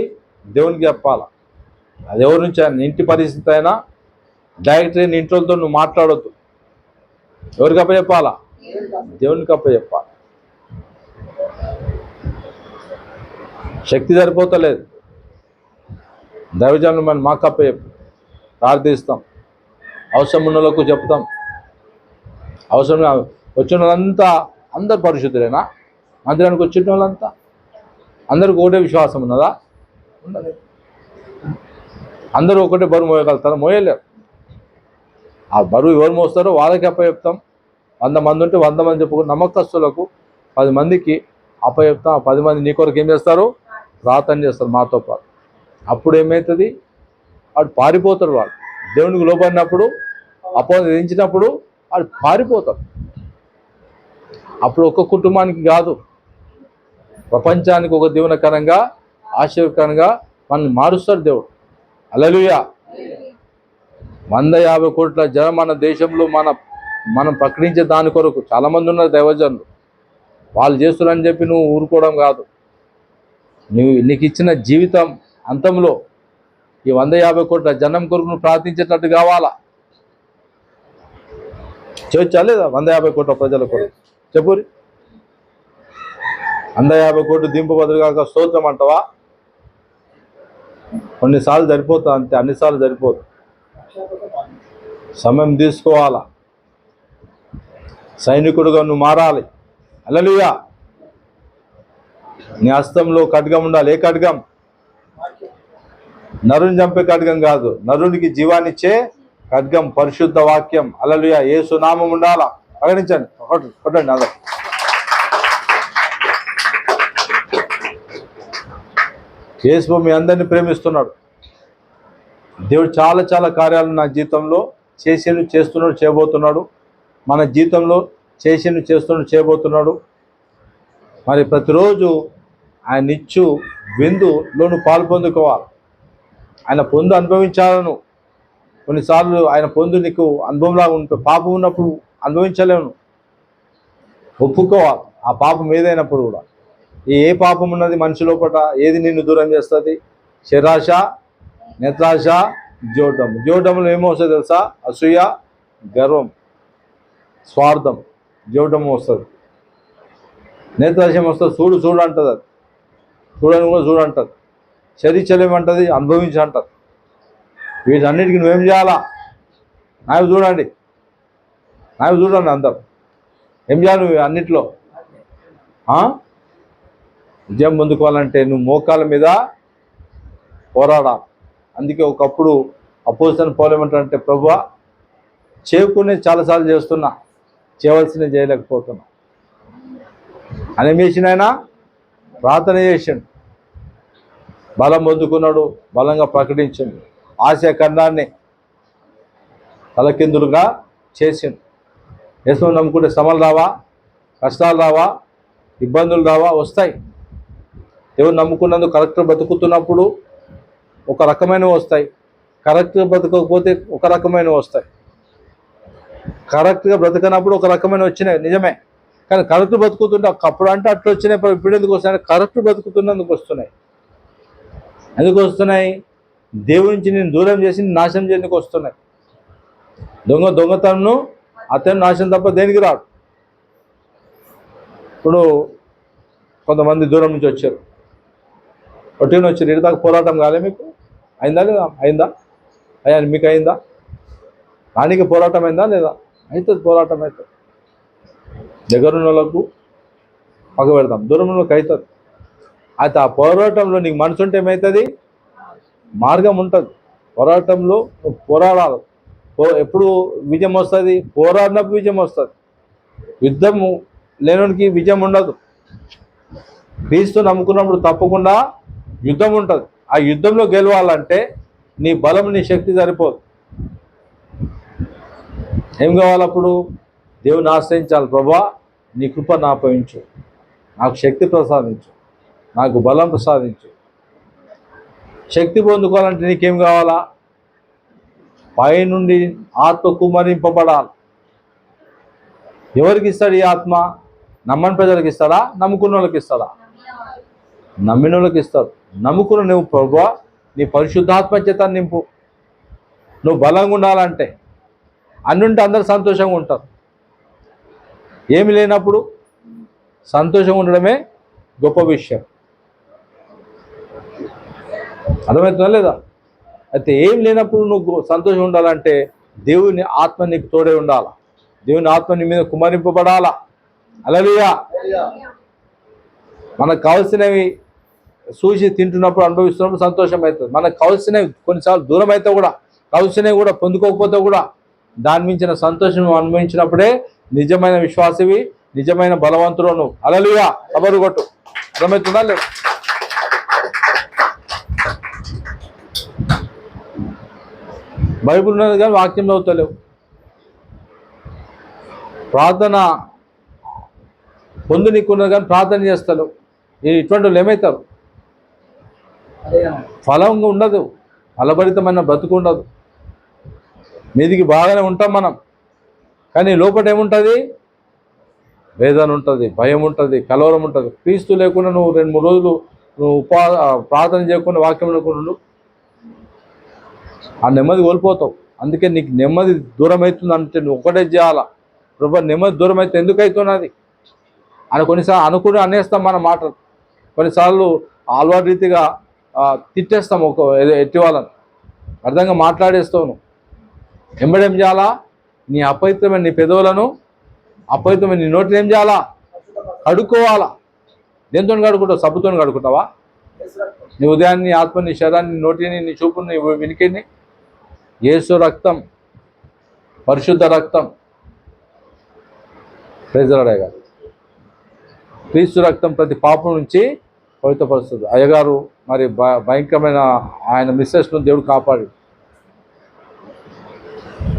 దేవునికి చెప్పాలా. అది ఎవరి నుంచి అయినా, ఇంటి పరిస్థితి అయినా డైరెక్ట్గా నీ ఇంట్లోతో నువ్వు మాట్లాడొద్దు. ఎవరికి అప్పచెప్పాలా? దేవునికి అప్పచెప్పాలి. శక్తి సరిపోతలేదు, దైవజనులు మనం మాకు అప్పచెప్పు, ప్రార్థిస్తాం, అవసరం ఉన్న వాళ్ళకు చెప్తాం. అవసరం వచ్చిన వాళ్ళంతా అందరు పరిశుద్ధులేనా? మందిరానికి వచ్చిన వాళ్ళంతా అందరికి ఒకటే విశ్వాసం ఉన్నదా? ఉండదు. అందరూ ఒకటే బరువు మోయగలుగుతారా? మోయలేరు. ఆ బరువు ఎవరు మోస్తారో వాళ్ళకి అప్పచెప్తాం. 100 మంది ఉంటే 100 మంది చెప్పుకుని నమ్మకస్తులకు 10 మందికి అప్పచెప్తాం. ఆ 10 మంది నీ కొరకు ఏం చేస్తారు? ప్రార్థన చేస్తారు మాతో పాటు. అప్పుడు ఏమవుతుంది? వాడు పారిపోతారు. వాడు దేవునికి లోబడినప్పుడు, అపోదించినప్పుడు వాడు పారిపోతారు. అప్పుడు ఒక్క కుటుంబానికి కాదు, ప్రపంచానికి ఒక దీవెనకరంగా, ఆశీర్వకరంగా మనల్ని మారుస్తాడు దేవుడు. హల్లెలూయా. 150 కోట్ల జనం మన దేశంలో మనం ప్రకటించే దాని కొరకు చాలామంది ఉన్నారు దైవజనులు. వాళ్ళు చేస్తున్నారని చెప్పి నువ్వు ఊరుకోవడం కాదు. నీకు ఇచ్చిన జీవితం అంతంలో ఈ 150 కోట్ల జనం కొరకు నువ్వు ప్రార్థించేటట్టు కావాలా. చేయొచ్చా లేదా? 150 కోట్ల ప్రజల కొరకు చెప్పురి. 150 కోట్లు దింపబదులుగాక స్తోత్రం అంటావా? కొన్నిసార్లు సరిపోతా, అంతే, అన్నిసార్లు సరిపోదు. సమయం తీసుకోవాలా. సైనికుడుగా నువ్వు మారాలి. హల్లెలూయా. నీ హస్తంలో ఖడ్గం ఉండాలి. ఏ ఖడ్గం? నరుని చంపే ఖడ్గం కాదు, నరునికి జీవాన్నిచ్చే ఖడ్గం, పరిశుద్ధ వాక్యం. హల్లెలూయా. యేసు నామం ఉండాలా. ప్రకటించండి, కొట్టండి అందరూ. యేసు మీ అందరినీ ప్రేమిస్తున్నాడు. దేవుడు చాలా చాలా కార్యాలు నా జీవితంలో చేసేను, చేస్తున్నాడు, చేయబోతున్నాడు. మన జీవితంలో చేసేను, చేస్తున్నాడు, చేయబోతున్నాడు. మరి ప్రతిరోజు ఆయన ఇచ్చు విందులో నువ్వు పాలు పొందుకోవాలి. ఆయన పొందు అనుభవించాలను. కొన్నిసార్లు ఆయన పొందు నీకు అనుభవంలాగా ఉంటుంది. పాపం ఉన్నప్పుడు అనుభవించలేను, ఒప్పుకోవాలి. ఆ పాపం ఏదైనప్పుడు కూడా. ఏ పాపం ఉన్నది మనిషి లోపల? ఏది నిన్ను దూరం చేస్తుంది? శరాశ, నేత్రాశ, జోడము. జోడములు ఏమొస్తుంది తెలుసా? అసూయ, గర్వం, స్వార్థం. జోడము వస్తుంది. నేత్రాశం వస్తుంది. చూడు చూడు అంటుంది. అది చూడని కూడా చూడంటుంది. చరిచలేమంటుంది, అనుభవించంటుంది. వీటన్నిటికీ నువ్వేం చేయాలా? నావి చూడండి, నావి చూడండి అందరు. ఏం చేయాలి నువ్వు అన్నిట్లో? విజయం పొందుకోవాలంటే నువ్వు మోకాళ్ళ మీద పోరాడాలి. అందుకే ఒకప్పుడు అపోస్తలుడైన పౌలు ఏమంటాడంటే, ప్రభువా, చేయకునే చాలాసార్లు చేస్తున్నా, చేయవలసినవి చేయలేకపోతున్నా. అని చేసిన ఆయన ప్రార్థన చేసిండు, బలం పొందుకున్నాడు, బలంగా ప్రకటించిండు. ఆశయ ఖండాన్ని తలకిందులుగా చేసిండు. యేసుని నమ్ముకుంటే శ్రమలు రావా? కష్టాలు రావా? ఇబ్బందులు రావా? వస్తాయి. దేవుని నమ్ముకున్నందుకు కరెక్ట్గా బతుకుతున్నప్పుడు ఒక రకమైనవి వస్తాయి, కరెక్ట్గా బ్రతకకపోతే ఒక రకమైనవి వస్తాయి. కరెక్ట్గా బ్రతకనప్పుడు ఒక రకమైన వచ్చినాయి, నిజమే. కానీ కరెక్ట్ బతుకుతుంటే అప్పుడు అంటే అట్లా వచ్చినాయి, ఇప్పుడు ఎందుకు వస్తున్నాయి? కరెక్ట్ బతుకుతున్నందుకు వస్తున్నాయి. ఎందుకు వస్తున్నాయి? దేవుడి నుంచి నేను దూరం చేసి నాశనం చేయడానికి వస్తున్నాయి. దొంగతనం అతను నాశనం తప్ప దేనికి రాడు. ఇప్పుడు కొంతమంది దూరం నుంచి వచ్చారు, ఒట్టిన వచ్చారు. ఇటు దాకా పోరాటం కాలే మీకు? అయిందా లేదా? అయిందా? అయ్యా మీకు అయిందా? దానికి పోరాటం అయిందా లేదా? అవుతుంది, పోరాటం అవుతుంది. దగ్గరున్న వాళ్ళకు పగ పెడతాం, దూరం ఉన్న వాళ్ళకి అవుతుంది. అయితే ఆ పోరాటంలో నీకు మనసు ఉంటే ఏమవుతుంది? మార్గం ఉంటుంది. పోరాటంలో పోరాడాలి. ఎప్పుడు విజయం వస్తుంది? పోరాడినప్పుడు విజయం వస్తుంది. యుద్ధము లేనోనికి విజయం ఉండదు. క్రీస్తు నమ్ముకున్నప్పుడు తప్పకుండా యుద్ధం ఉంటుంది. ఆ యుద్ధంలో గెలవాలంటే నీ బలం, నీ శక్తి సరిపోదు. ఏం కావాలి అప్పుడు? దేవుని ఆశ్రయించాలి. ప్రభా, నీ కృప నాపయించు, నాకు శక్తి ప్రసాదించు, నాకు బలం ప్రసాదించు. శక్తి పొందుకోవాలంటే నీకేం కావాలా? పైనుండి ఆత్మ కుమ్మరింపబడాలి. ఎవరికి ఇస్తాడు ఈ ఆత్మ? నమ్మని ప్రజలకు ఇస్తాడా? నమ్ముకున్న వాళ్ళకి ఇస్తాడా? నమ్మిన వాళ్ళకి ఇస్తాడు. నమ్ముకున్న నువ్వు ప్రభువా నీ పరిశుద్ధాత్మ చేత నింపు. నువ్వు బలంగా ఉండాలంటే అన్నుంటే అందరు సంతోషంగా ఉంటారు. ఏమి లేనప్పుడు సంతోషంగా ఉండడమే గొప్ప విషయం. అర్థమవుతుందా లేదా? అయితే ఏం లేనప్పుడు నువ్వు సంతోషంగా ఉండాలంటే దేవుని ఆత్మ నీకు తోడే ఉండాలా. దేవుని ఆత్మ నీ మీద కుమ్మరింపబడాలా. హల్లెలూయా. మనకు కావాల్సినవి చూసి తింటున్నప్పుడు, అనుభవిస్తున్నప్పుడు సంతోషం అవుతుంది. మనకు కావాల్సినవి కొన్నిసార్లు దూరం అయితే కూడా, కావాల్సినవి కూడా పొందుకోకపోతే కూడా దాని మించిన సంతోషం అనుభవించినప్పుడే నిజమైన విశ్వాసవి, నిజమైన బలవంతుడు నువ్వు. హల్లెలూయా. కబరు కొట్టు. అర్థమవుతుందా లేదు? బైబిల్ ఉన్నది కానీ వాక్యం చదువుతలేవు. ప్రార్థన పొందు నీకున్నది కానీ ప్రార్థన చేస్తలేవు. ఇటువంటి వాళ్ళు ఏమవుతారు? ఫలంగా ఉండదు, ఫలభరితమైన బ్రతుకు ఉండదు. మీదికి బాగానే ఉంటాం మనం, కానీ లోపల ఏముంటుంది? వేదన ఉంటుంది, భయం ఉంటుంది, కలవరం ఉంటుంది. క్రీస్తు లేకుండా నువ్వు 2-3 రోజులు నువ్వు ప్రార్థన చేయకుండా వాక్యం అనుకున్నాడు, ఆ నెమ్మది కోల్పోతావు. అందుకే నీకు నెమ్మది దూరం అవుతుంది అంటే నువ్వు ఒకటే చేయాలా. ప్రభు, నెమ్మది దూరం అయితే ఎందుకు అవుతున్నది అని కొన్నిసార్లు అనుకుని అనేస్తాం మన మాటలు. కొన్నిసార్లు అలవాటు రీతిగా తిట్టేస్తాం ఎట్టి వాళ్ళని, అర్థంగా మాట్లాడేస్తావు. ఎంబడేం చేయాలా? నీ అపవిత్రమైన నీ పెదవులను, అపవిత్రమైన నీ నోటిని ఏం చేయాలా? కడుక్కోవాలా. దేంతో కడుక్కుంటావు? సబ్బుతో కడుక్కుంటావా? నీ ఉదయాన్ని, నీ ఆత్మ, నీ శరీరాన్ని, నోటిని, నీ చూపుని, నీ వినికిని యేసు రక్తం, పరిశుద్ధ రక్తం. ప్రైజ్ గారు. క్రీస్తు రక్తం ప్రతి పాపం నుంచి పవిత్రపరుస్తుంది. అయ్యగారు మరి భయంకరమైన ఆయన మిస్సెస్ను దేవుడు కాపాడు.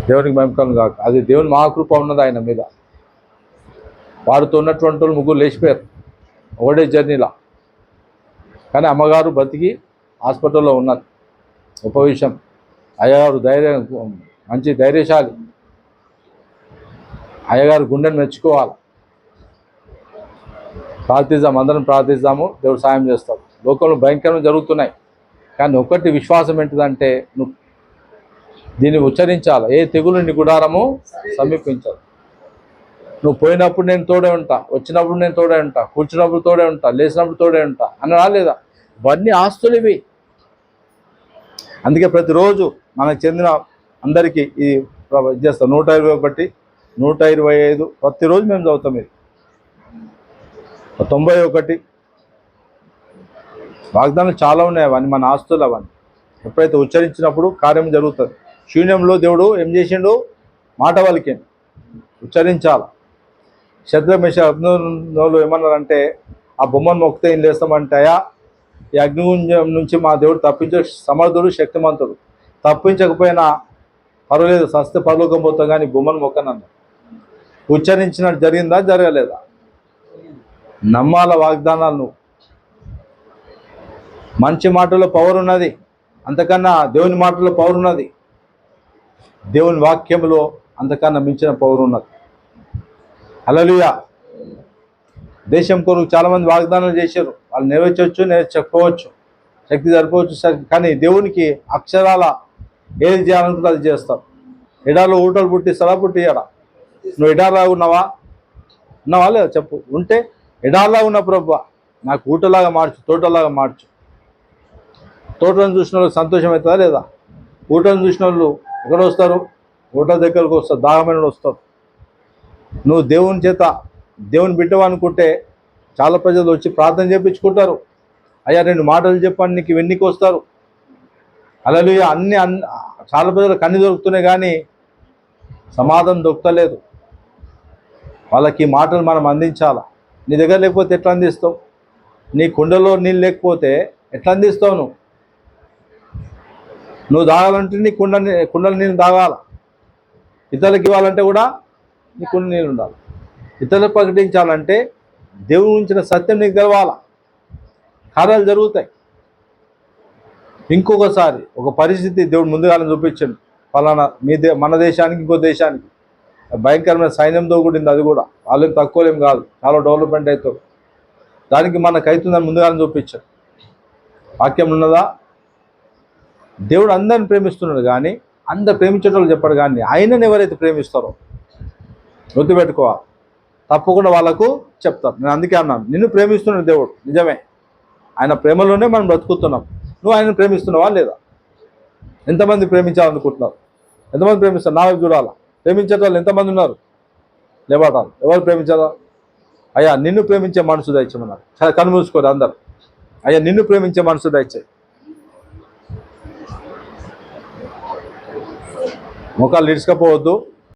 దేవునికి భయంకరం కాక, అది దేవుని మహాకృప ఉన్నది ఆయన మీద. వాడితో ఉన్నటువంటి వాళ్ళు 3 లేచిపోయారు ఒకటే జర్నీలా. కానీ అమ్మగారు బతికి హాస్పిటల్లో ఉన్నారు. గొప్ప విషయం. అయ్యగారు మంచి ధైర్యశాలి. అయ్యగారు గుండెని మెచ్చుకోవాలి. ప్రార్థిద్దాం, అందరం ప్రార్థిద్దాము. దేవుడు సాయం చేస్తాడు. లోకంలో భయంకరంగా జరుగుతున్నాయి, కానీ ఒకటి విశ్వాసం ఏంటిదంటే నువ్వు దీన్ని ఉచ్చరించాలి. ఏ తెగులు నీ గుడారము సమీపించాలి. నువ్వు పోయినప్పుడు నేను తోడే ఉంటా, వచ్చినప్పుడు నేను తోడే ఉంటా, కూర్చున్నప్పుడు తోడే ఉంటా, లేచినప్పుడు తోడే ఉంటా అని రాలేదా? ఇవన్నీ ఆస్తులు ఇవి. అందుకే ప్రతిరోజు మనకు చెందిన అందరికీ ఇది చేస్తాం. 121, 125 ప్రతిరోజు మేము చదువుతాం. ఇది 91 వాగ్దానాలు చాలా ఉన్నాయి. అవన్నీ మన ఆస్తులు. అవన్నీ ఎప్పుడైతే ఉచ్చరించినప్పుడు కార్యం జరుగుతుంది. శూన్యంలో దేవుడు ఏం చేసిండు? మాట వలికిండు. ఉచ్చరించాలి. శత్రు మేష అగ్నిలో ఏమన్నారంటే, ఆ బొమ్మను మొక్కితే ఏం లేస్తామంటే, అయ్యా ఈ అగ్నిగుంజం నుంచి మా దేవుడు తప్పించే సమర్థుడు, శక్తిమంతుడు. తప్పించకపోయినా పర్వాలేదు, సస్తే పరలోకం పోతాం కానీ బొమ్మను మొక్కనన్నా. ఉచ్చరించినట్టు జరిగిందా? జరగలేదా? నమ్మాల వాగ్దానాలు. నువ్వు మంచి మాటల్లో పవర్ ఉన్నది, అంతకన్నా దేవుని మాటల్లో పవర్ ఉన్నది. దేవుని వాక్యంలో అంతకన్నా మించిన పవర్ ఉన్నది. హల్లెలూయా. దేశం కొరకు చాలామంది వాగ్దానాలు చేశారు. వాళ్ళు నెరవేర్చవచ్చు, నెరవేర్చకపోవచ్చు, శక్తి సరిపోవచ్చు. కానీ దేవునికి అక్షరాల ఏది చేయాలనుకుంటే అది చేస్తారు. ఎడాలో ఊటలు పుట్టిస్తారా? పుట్టియడా? నువ్వు ఎడాలా ఉన్నావా? లేదా? చెప్పు. ఉంటే ఎడాలా ఉన్న ప్రభువా నాకు ఊటలాగా మార్చు, తోటలాగా మార్చు. తోటను చూసిన వాళ్ళకి సంతోషం అవుతుందా లేదా? ఊటను చూసిన వాళ్ళు ఎక్కడ వస్తారు? ఊట దగ్గరకు వస్తారు, దాహమైన వస్తారు. నువ్వు దేవుని చేత దేవుని బిడ్డవు అనుకుంటే చాలా ప్రజలు వచ్చి ప్రార్థన చేయించుకుంటారు. అయ్యా 2 మాటలు చెప్పని నీకు వెన్నికి వస్తారు. హల్లెలూయా. చాలా ప్రజలకు అన్ని దొరుకుతున్నాయి కానీ సమాధానం దొరకలేదు. వాళ్ళకి మాటలు మనం అందించాలా. నీ దగ్గర లేకపోతే ఎట్లా అందిస్తావు? నీ కుండలో నీళ్ళు లేకపోతే ఎట్లా అందిస్తావు? నువ్వు తాగాలంటే నీ కుండల నీళ్ళు తాగాల. ఇతరులకు ఇవ్వాలంటే కూడా నీ కుండ నీళ్ళు ఉండాలి. ఇతరులకు ప్రకటించాలంటే దేవుని ఉంచిన సత్యం నీకు తెలవాలా. కార్యాలు జరుగుతాయి. ఇంకొకసారి ఒక పరిస్థితి దేవుడు ముందుగానే చూపించాడు. ఫలానా మన దేశానికి ఇంకో దేశానికి భయంకరమైన సైన్యంతో కూడింది. అది కూడా వాళ్ళేం తక్కువలేం కాదు, చాలా డెవలప్మెంట్ అవుతారు. దానికి మనకు అవుతుందని ముందుగానే చూపించాడు. వాక్యం ఉన్నదా? దేవుడు అందరిని ప్రేమిస్తున్నాడు కానీ అందరు ప్రేమించేటోళ్ళు చెప్పాడు. కానీ ఆయనను ఎవరైతే ప్రేమిస్తారో గుర్తుపెట్టుకోవాలి, తప్పకుండా వాళ్ళకు చెప్తారు. నేను అందుకే అన్నాను, నిన్ను ప్రేమిస్తున్నాడు దేవుడు. నిజమే, ఆయన ప్రేమలోనే మనం బ్రతుకుతున్నాం. నువ్వు ఆయనను ప్రేమిస్తున్నావా లేదా? ఎంతమంది ప్రేమించాలనుకుంటున్నారు? ఎంతమంది ప్రేమిస్తారు? నా వైపు చూడాలా. ప్రేమించే వాళ్ళు ఎంతమంది ఉన్నారు? లేవాటాలు. ఎవరు ప్రేమించాలా? అయ్యా నిన్ను ప్రేమించే మనసు దయచేయమన్నారు. చాలా కనుమూసుకోరు అందరు. అయ్యా నిన్ను ప్రేమించే మనసు దయచేయి. ముఖాలు ఇడ్చుకపోవద్దు.